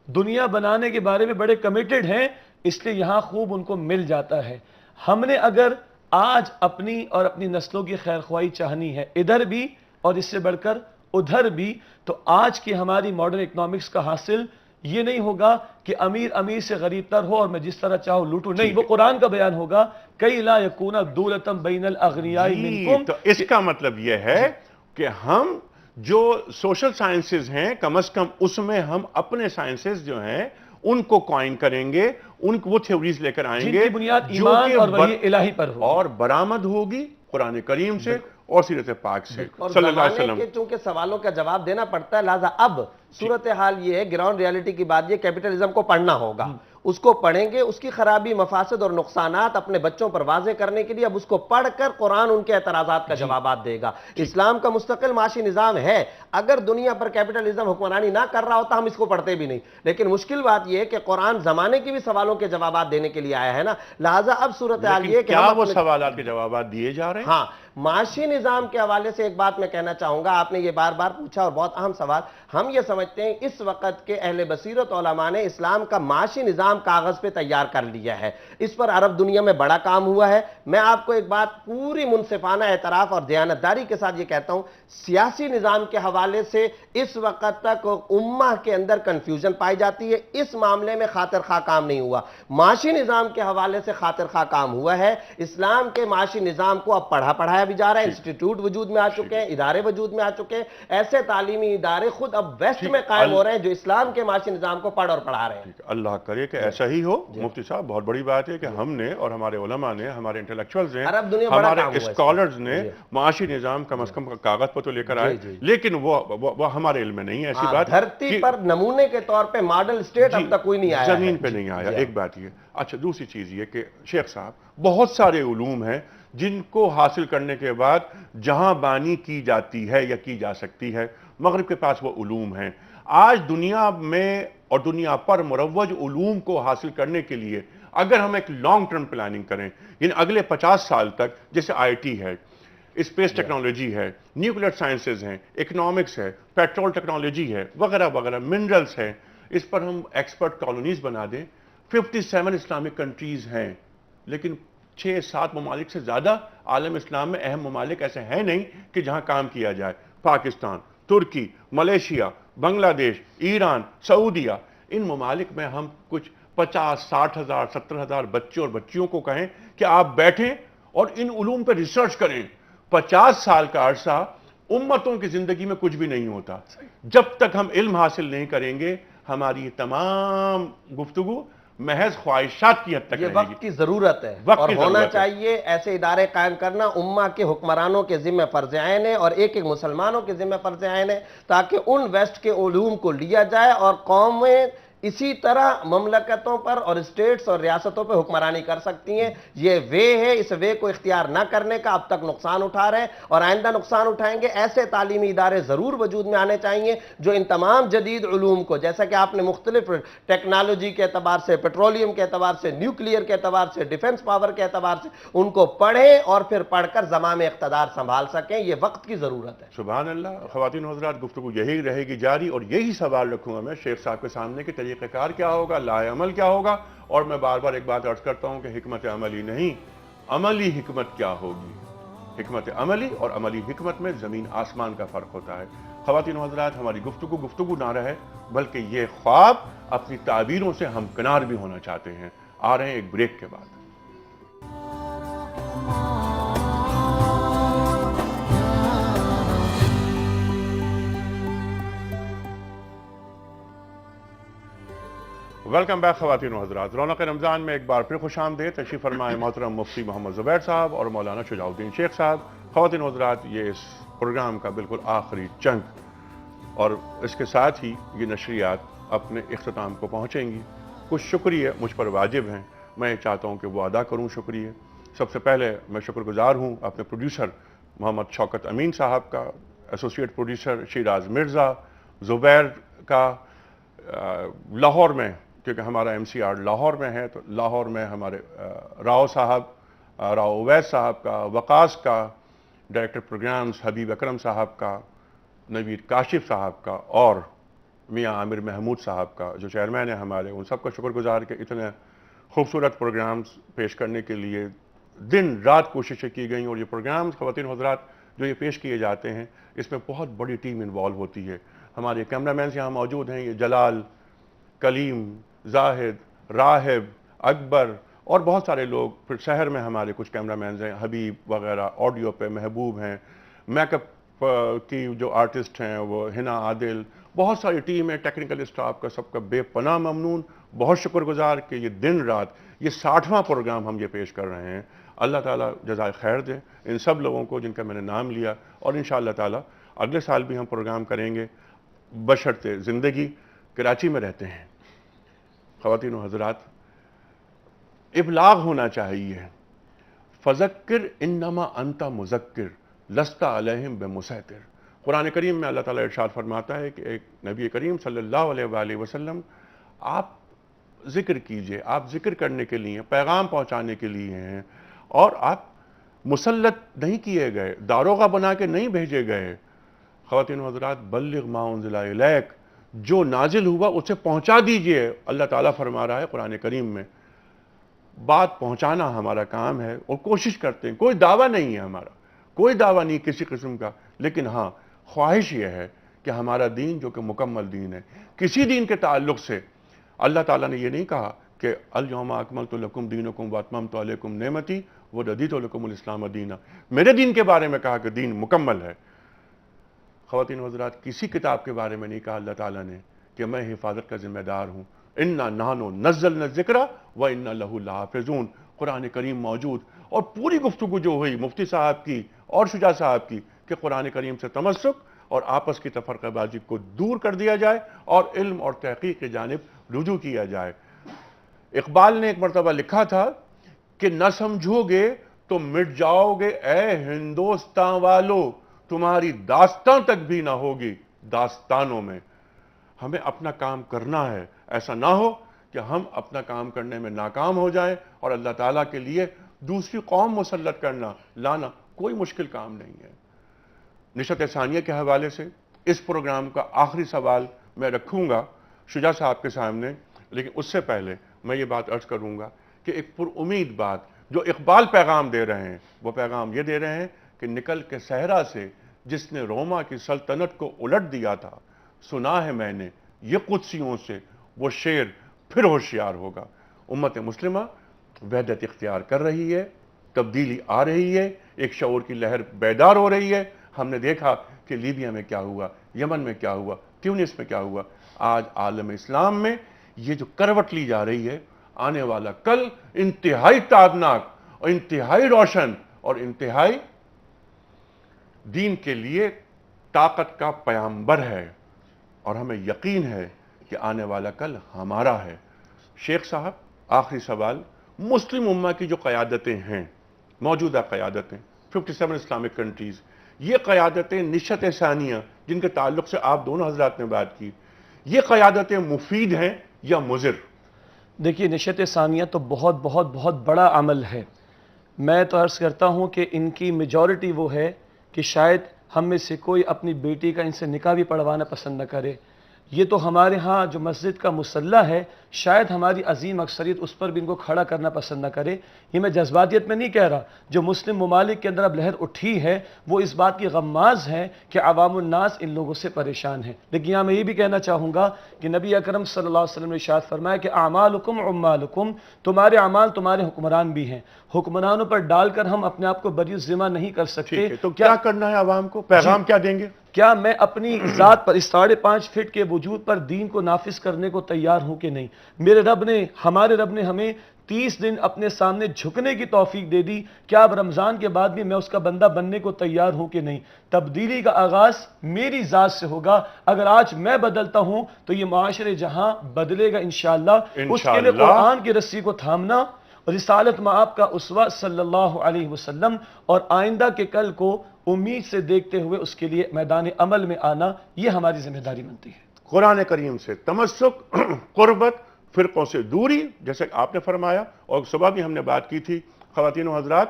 دنیا بنانے کے بارے میں بڑے کمیٹڈ ہیں, اس لیے یہاں خوب ان کو مل جاتا ہے. ہم نے اگر آج اپنی اور اپنی نسلوں کی خیر خواہی چاہنی ہے ادھر بھی اور اس سے بڑھ کر ادھر بھی, تو آج کی ہماری ماڈرن اکنامکس کا حاصل یہ نہیں ہوگا کہ امیر سے غریب تر ہو اور میں جس طرح چاہوں لوٹوں. نہیں, وہ قرآن کا بیان ہوگا کئی لا یکون دولتم بین الاغنیاء منکم. تو اس کا مطلب یہ ہے کہ ہم جو سوشل سائنسز ہیں کم از کم اس میں ہم اپنے سائنسز جو ہیں ان کو کوائن کریں گے, ان کو وہ تھیوریز لے کر آئیں گے جن کی بنیاد ایمان اور وحی الہی پر ہو, اور برآمد ہوگی قرآن کریم سے اور سیرت پاک سے صلی اللہ علیہ وسلم. چونکہ سوالوں کا جواب دینا پڑتا ہے, لہذا اب صورتحال یہ ہے, گراؤنڈ ریالٹی کی بات یہ, کیپٹلزم کو پڑھنا ہوگا. اس کو پڑھیں گے, اس کی خرابی, مفاسد اور نقصانات اپنے بچوں پر واضح کرنے کے لیے اب اس کو پڑھ کر قرآن ان کے اعتراضات کا جوابات دے گا. اسلام کا مستقل معاشی نظام ہے. اگر دنیا پر کیپٹلزم حکمرانی نہ کر رہا ہوتا ہم اس کو پڑھتے بھی نہیں. لیکن مشکل بات یہ ہے کہ قرآن زمانے کی بھی سوالوں کے جوابات دینے کے لیے آیا ہے نا, لہٰذا اب صورتحال یہ کہ کیا وہ سوالات کے جوابات دیے جا رہے ہیں؟ ہاں, معاشی نظام کے حوالے سے ایک بات میں کہنا چاہوں گا, آپ نے یہ بار بار پوچھا اور بہت اہم سوال. ہم یہ سمجھتے ہیں اس وقت کے اہل بصیرت علماء نے اسلام کا معاشی نظام کاغذ پہ تیار کر لیا ہے. اس پر عرب دنیا میں بڑا کام ہوا ہے. میں آپ کو ایک بات پوری منصفانہ اعتراف اور دیانتداری کے ساتھ یہ کہتا ہوں, سیاسی نظام کے حوالے سے اس وقت تک امہ کے اندر کنفیوژن پائی جاتی ہے. اس معاملے میں خاطر خواہ کام نہیں ہوا. معاشی نظام کے حوالے سے خاطر خواہ کام ہوا ہے. اسلام کے معاشی نظام کو اب پڑھایا بھی جا رہا ہے. انسٹیٹیوٹ وجود میں آ چکے ہیں, ادارے وجود میں آ چکے ہیں. ایسے تعلیمی ادارے خود اب ویسٹ میں قائم ہو رہے ہیں جو اسلام کے معاشی نظام کو پڑھ اور پڑھا رہے ہیں. اللہ کرے کہ ایسا ہی ہو. مفتی صاحب, بہت بڑی بات ہے کہ ہم نے اور ہمارے علماء نے, ہمارے انٹلیکچوئلز نے, ہمارے اسکالرز نے معاشی نظام کم از کم کاغذ پر تو لے کر آئے, لیکن وہ ہمارے علم میں نہیں ہے. ایسی بات دھرتی پر نمونے کے طور پہ ماڈل اسٹیٹ اب تک کوئی نہیں آیا, زمین پہ نہیں آیا. ایک بات یہ. اچھا, دوسری چیز یہ کہ شیخ صاحب بہت سارے علوم ہیں جن کو حاصل کرنے کے بعد جہاں بانی کی جاتی ہے یا کی جا سکتی ہے. مغرب کے پاس وہ علوم ہیں. آج دنیا میں اور دنیا پر مروج علوم کو حاصل کرنے کے لیے اگر ہم ایک لانگ ٹرم پلاننگ کریں, یعنی اگلے 50 سال تک, جیسے آئی ٹی ہے, اسپیس ٹیکنالوجی ہے, نیوکلیئر سائنسز ہیں, اکنامکس ہے, پیٹرول ٹیکنالوجی ہے, وغیرہ وغیرہ, منرلز ہیں, اس پر ہم ایکسپرٹ کالونیز بنا دیں. 57 اسلامک کنٹریز ہیں, لیکن 6-7 ممالک سے زیادہ عالم اسلام میں اہم ممالک ایسے ہیں نہیں کہ جہاں کام کیا جائے. پاکستان, ترکی, ملیشیا, بنگلہ دیش, ایران, سعودیہ, ان ممالک میں ہم کچھ 50-60 ہزار 70 ہزار بچوں اور بچیوں کو کہیں کہ آپ بیٹھیں اور ان علوم پہ ریسرچ کریں. 50 سال کا عرصہ امتوں کی زندگی میں کچھ بھی نہیں ہوتا. جب تک ہم علم حاصل نہیں کریں گے ہماری تمام گفتگو محض خواہشات کی حد تک یہ رہے وقت گی. کی ضرورت ہے وقت اور کی ہونا ضرورت ہے. چاہیے. ایسے ادارے قائم کرنا امہ کے حکمرانوں کے ذمہ فرض عین ہے اور ایک ایک مسلمانوں کے ذمہ فرض عین ہے تاکہ ان ویسٹ کے علوم کو لیا جائے اور قومیں اسی طرح مملکتوں پر اور اسٹیٹس اور ریاستوں پہ حکمرانی کر سکتی ہیں. یہ وے ہے, اس وے کو اختیار نہ کرنے کا اب تک نقصان اٹھا رہے ہیں اور آئندہ نقصان اٹھائیں گے. ایسے تعلیمی ادارے ضرور وجود میں آنے چاہیے جو ان تمام جدید علوم کو, جیسا کہ آپ نے مختلف ٹیکنالوجی کے اعتبار سے, پیٹرولیم کے اعتبار سے, نیوکلیئر کے اعتبار سے, ڈیفنس پاور کے اعتبار سے, ان کو پڑھیں اور پھر پڑھ کر زمام اقتدار سنبھال سکیں. یہ وقت کی ضرورت ہے. سبحان اللہ. خواتین و حضرات, گفتگو یہی رہے گی جاری اور یہی سوال رکھوں گا میں شیخ صاحب کے سامنے کہ طریقہ کار کیا ہوگا, لائے عمل کیا ہوگا. اور میں بار بار ایک بات عرض کرتا ہوں کہ حکمت عملی نہیں, عملی حکمت کیا ہوگی. حکمت عملی اور عملی حکمت میں زمین آسمان کا فرق ہوتا ہے. خواتین و حضرات, ہماری گفتگو نہ رہے بلکہ یہ خواب اپنی تعبیروں سے ہمکنار بھی ہونا چاہتے ہیں. آ رہے ہیں ایک بریک کے بعد. ویلکم بیک خواتین و حضرات. رونق رمضان میں ایک بار پھر خوش آمدید. تشریف فرمائے محترم مفتی محمد زبیر صاحب اور مولانا شجاع الدین شیخ صاحب. خواتین و حضرات, یہ اس پروگرام کا بالکل آخری چنک اور اس کے ساتھ ہی یہ نشریات اپنے اختتام کو پہنچیں گی. کچھ شکریہ مجھ پر واجب ہیں, میں چاہتا ہوں کہ وہ ادا کروں شکریہ. سب سے پہلے میں شکر گزار ہوں اپنے پروڈیوسر محمد شوکت امین صاحب کا, ایسوسیٹ پروڈیوسر شیراز مرزا, زبیر کا لاہور میں, کیونکہ ہمارا ایم سی آر لاہور میں ہے تو لاہور میں ہمارے راؤ صاحب, راؤ اویس صاحب کا, وقاص کا, ڈائریکٹر پروگرامز حبیب اکرم صاحب کا, نویر کاشف صاحب کا اور میاں عامر محمود صاحب کا جو چیئرمین ہیں ہمارے, ان سب کا شکر گزار کہ اتنے خوبصورت پروگرامز پیش کرنے کے لیے دن رات کوششیں کی گئیں. اور یہ پروگرامز خواتین و حضرات جو یہ پیش کیے جاتے ہیں اس میں بہت بڑی ٹیم انوالو ہوتی ہے. ہمارے کیمرہ مینز یہاں موجود ہیں, یہ جلال, کلیم, زاہد, راہب, اکبر اور بہت سارے لوگ. پھر شہر میں ہمارے کچھ کیمرہ مینز ہیں, حبیب وغیرہ, آڈیو پہ محبوب ہیں, میک اپ کی جو آرٹسٹ ہیں وہ ہنا عادل, بہت ساری ٹیم ہے, ٹیکنیکل اسٹاف کا سب کا بے پناہ ممنون, بہت شکر گزار کہ یہ دن رات یہ 60واں پروگرام ہم یہ پیش کر رہے ہیں. اللہ تعالیٰ جزائے خیر دے ان سب لوگوں کو جن کا میں نے نام لیا, اور انشاءاللہ تعالیٰ اگلے سال بھی ہم پروگرام کریں گے بشرط زندگی. کراچی میں رہتے ہیں. خواتین و حضرات, ابلاغ ہونا چاہیے. فذکر انما انت مذکر لست علیہم بمسیطر. قرآن کریم میں اللہ تعالیٰ ارشاد فرماتا ہے کہ ایک نبی کریم صلی اللہ علیہ وآلہ وسلم آپ ذکر کیجئے, آپ ذکر کرنے کے لیے, پیغام پہنچانے کے لیے ہیں, اور آپ مسلط نہیں کیے گئے, داروغہ بنا کے نہیں بھیجے گئے. خواتین و حضرات, بلغ ما انزل الیک, جو نازل ہوا اسے پہنچا دیجئے. اللہ تعالیٰ فرما رہا ہے قرآن کریم میں, بات پہنچانا ہمارا کام ہے اور کوشش کرتے ہیں. کوئی دعویٰ نہیں ہے ہمارا, کوئی دعویٰ نہیں کسی قسم کا, لیکن ہاں خواہش یہ ہے کہ ہمارا دین جو کہ مکمل دین ہے, کسی دین کے تعلق سے اللہ تعالیٰ نے یہ نہیں کہا کہ الیوم اکملت لکم دینکم واتممت علیکم نعمتی ورضیت لکم الاسلام دینا. میرے دین کے بارے میں کہا کہ دین مکمل ہے. خواتین و حضرات, کسی کتاب کے بارے میں نہیں کہا اللہ تعالیٰ نے کہ میں حفاظت کا ذمہ دار ہوں. انا نحن نزلنا الذکر وانا لہ لحافظون. قرآن کریم موجود, اور پوری گفتگو جو ہوئی مفتی صاحب کی اور شجاع صاحب کی کہ قرآن کریم سے تمسک اور آپس کی تفرقہ بازی کو دور کر دیا جائے اور علم اور تحقیق کی جانب رجوع کیا جائے. اقبال نے ایک مرتبہ لکھا تھا کہ نہ سمجھو گے تو مٹ جاؤ گے اے ہندوستان والو, تمہاری داستان تک بھی نہ ہوگی داستانوں میں. ہمیں اپنا کام کرنا ہے, ایسا نہ ہو کہ ہم اپنا کام کرنے میں ناکام ہو جائیں اور اللہ تعالیٰ کے لیے دوسری قوم مسلط کرنا لانا کوئی مشکل کام نہیں ہے. نشست ثانیہ کے حوالے سے اس پروگرام کا آخری سوال میں رکھوں گا شجاع صاحب کے سامنے, لیکن اس سے پہلے میں یہ بات عرض کروں گا کہ ایک پر امید بات جو اقبال پیغام دے رہے ہیں, وہ پیغام یہ دے رہے ہیں کہ نکل کے صحرا سے جس نے روما کی سلطنت کو الٹ دیا تھا, سنا ہے میں نے یہ قدسیوں سے وہ شیر پھر ہوشیار ہوگا. امت مسلمہ وحدت اختیار کر رہی ہے, تبدیلی آ رہی ہے, ایک شعور کی لہر بیدار ہو رہی ہے. ہم نے دیکھا کہ لیبیا میں کیا ہوا, یمن میں کیا ہوا, تیونس میں کیا ہوا. آج عالم اسلام میں یہ جو کروٹ لی جا رہی ہے, آنے والا کل انتہائی تابناک اور انتہائی روشن اور انتہائی دین کے لیے طاقت کا پیامبر ہے، اور ہمیں یقین ہے کہ آنے والا کل ہمارا ہے۔ شیخ صاحب، آخری سوال، مسلم امہ کی جو قیادتیں ہیں، موجودہ قیادتیں 57 اسلامک کنٹریز، یہ قیادتیں نشت ثانیہ جن کے تعلق سے آپ دونوں حضرات نے بات کی، یہ قیادتیں مفید ہیں یا مضر؟ دیکھیے، نشت ثانیہ تو بہت بہت بہت بڑا عمل ہے۔ میں تو عرض کرتا ہوں کہ ان کی میجورٹی وہ ہے کہ شاید ہم میں سے کوئی اپنی بیٹی کا ان سے نکاح بھی پڑھوانا پسند نہ کرے۔ یہ تو ہمارے ہاں جو مسجد کا مصلی ہے، شاید ہماری عظیم اکثریت اس پر بھی ان کو کھڑا کرنا پسند نہ کرے۔ یہ میں جذباتیت میں نہیں کہہ رہا، جو مسلم ممالک کے اندر اب لہر اٹھی ہے وہ اس بات کی غماز ہے کہ عوام الناس ان لوگوں سے پریشان ہیں۔ لیکن یہاں میں یہ بھی کہنا چاہوں گا کہ نبی اکرم صلی اللہ علیہ وسلم نے ارشاد فرمایا کہ اعمالکم عمالکم، تمہارے اعمال تمہارے حکمران بھی ہیں۔ حکمرانوں پر ڈال کر ہم اپنے آپ کو بری ذمہ نہیں کر سکتے۔ تو کیا کرنا ہے عوام کو؟ پیغام کیا دیں گے؟ کیا میں اپنی ذات پر اس 5.5 فٹ کے وجود پر دین کو نافذ کرنے کو تیار ہوں کہ نہیں؟ ہمارے رب نے ہمیں 30 دن اپنے سامنے جھکنے کی توفیق دے دی، کیا اب رمضان کے بعد بھی میں اس کا بندہ بننے کو تیار ہوں کہ نہیں؟ تبدیلی کا آغاز میری ذات سے ہوگا۔ اگر آج میں بدلتا ہوں تو یہ معاشرے جہاں بدلے گا انشاءاللہ۔ اس کے لیے قرآن کی رسی کو تھامنا، رسالت مآب کا اسوہ صلی اللہ علیہ وسلم، اور آئندہ کے کل کو امید سے دیکھتے ہوئے اس کے لیے میدان عمل میں آنا، یہ ہماری ذمہ داری بنتی ہے۔ قرآن کریم سے تمسک، قربت، فرقوں سے دوری، جیسے آپ نے فرمایا اور صبح بھی ہم نے بات کی تھی، خواتین و حضرات،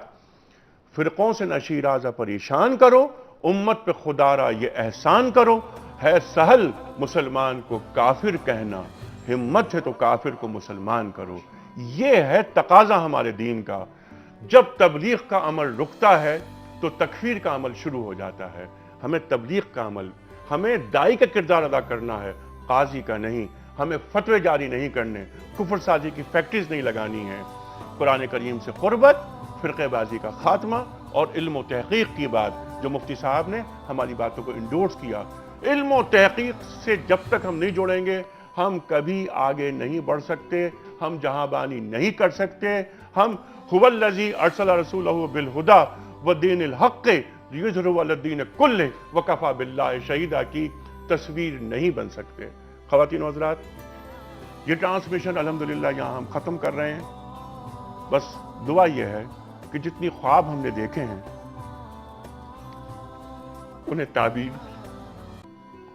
فرقوں سے نہ شیرازہ پریشان کرو، امت پہ خدا را یہ احسان کرو، ہے سہل مسلمان کو کافر کہنا، ہمت ہے تو کافر کو مسلمان کرو۔ یہ ہے تقاضا ہمارے دین کا۔ جب تبلیغ کا عمل رکتا ہے تو تکفیر کا عمل شروع ہو جاتا ہے۔ ہمیں تبلیغ کا عمل، ہمیں داعی کا کردار ادا کرنا ہے، قاضی کا نہیں۔ ہمیں فتوے جاری نہیں کرنے، کفر سازی کی فیکٹریز نہیں لگانی ہیں۔ قرآن کریم سے قربت، فرقہ بازی کا خاتمہ اور علم و تحقیق کی بات، جو مفتی صاحب نے ہماری باتوں کو انڈورس کیا۔ علم و تحقیق سے جب تک ہم نہیں جڑیں گے، ہم کبھی آگے نہیں بڑھ سکتے، ہم جہاں بانی نہیں کر سکتے۔ ہم هو الذی ارسل رسولہ بالہدی ودین الحق لیظہرہ علی الدین کلہ وکفی باللہ شہیدا کی تصویر نہیں بن سکتے۔ خواتین و حضرات، یہ ٹرانسمیشن الحمدللہ یہاں ہم ختم کر رہے ہیں۔ بس دعا یہ ہے کہ جتنی خواب ہم نے دیکھے ہیں انہیں تعبیر۔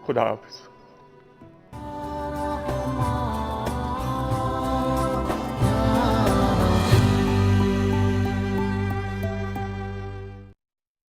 خدا حافظ۔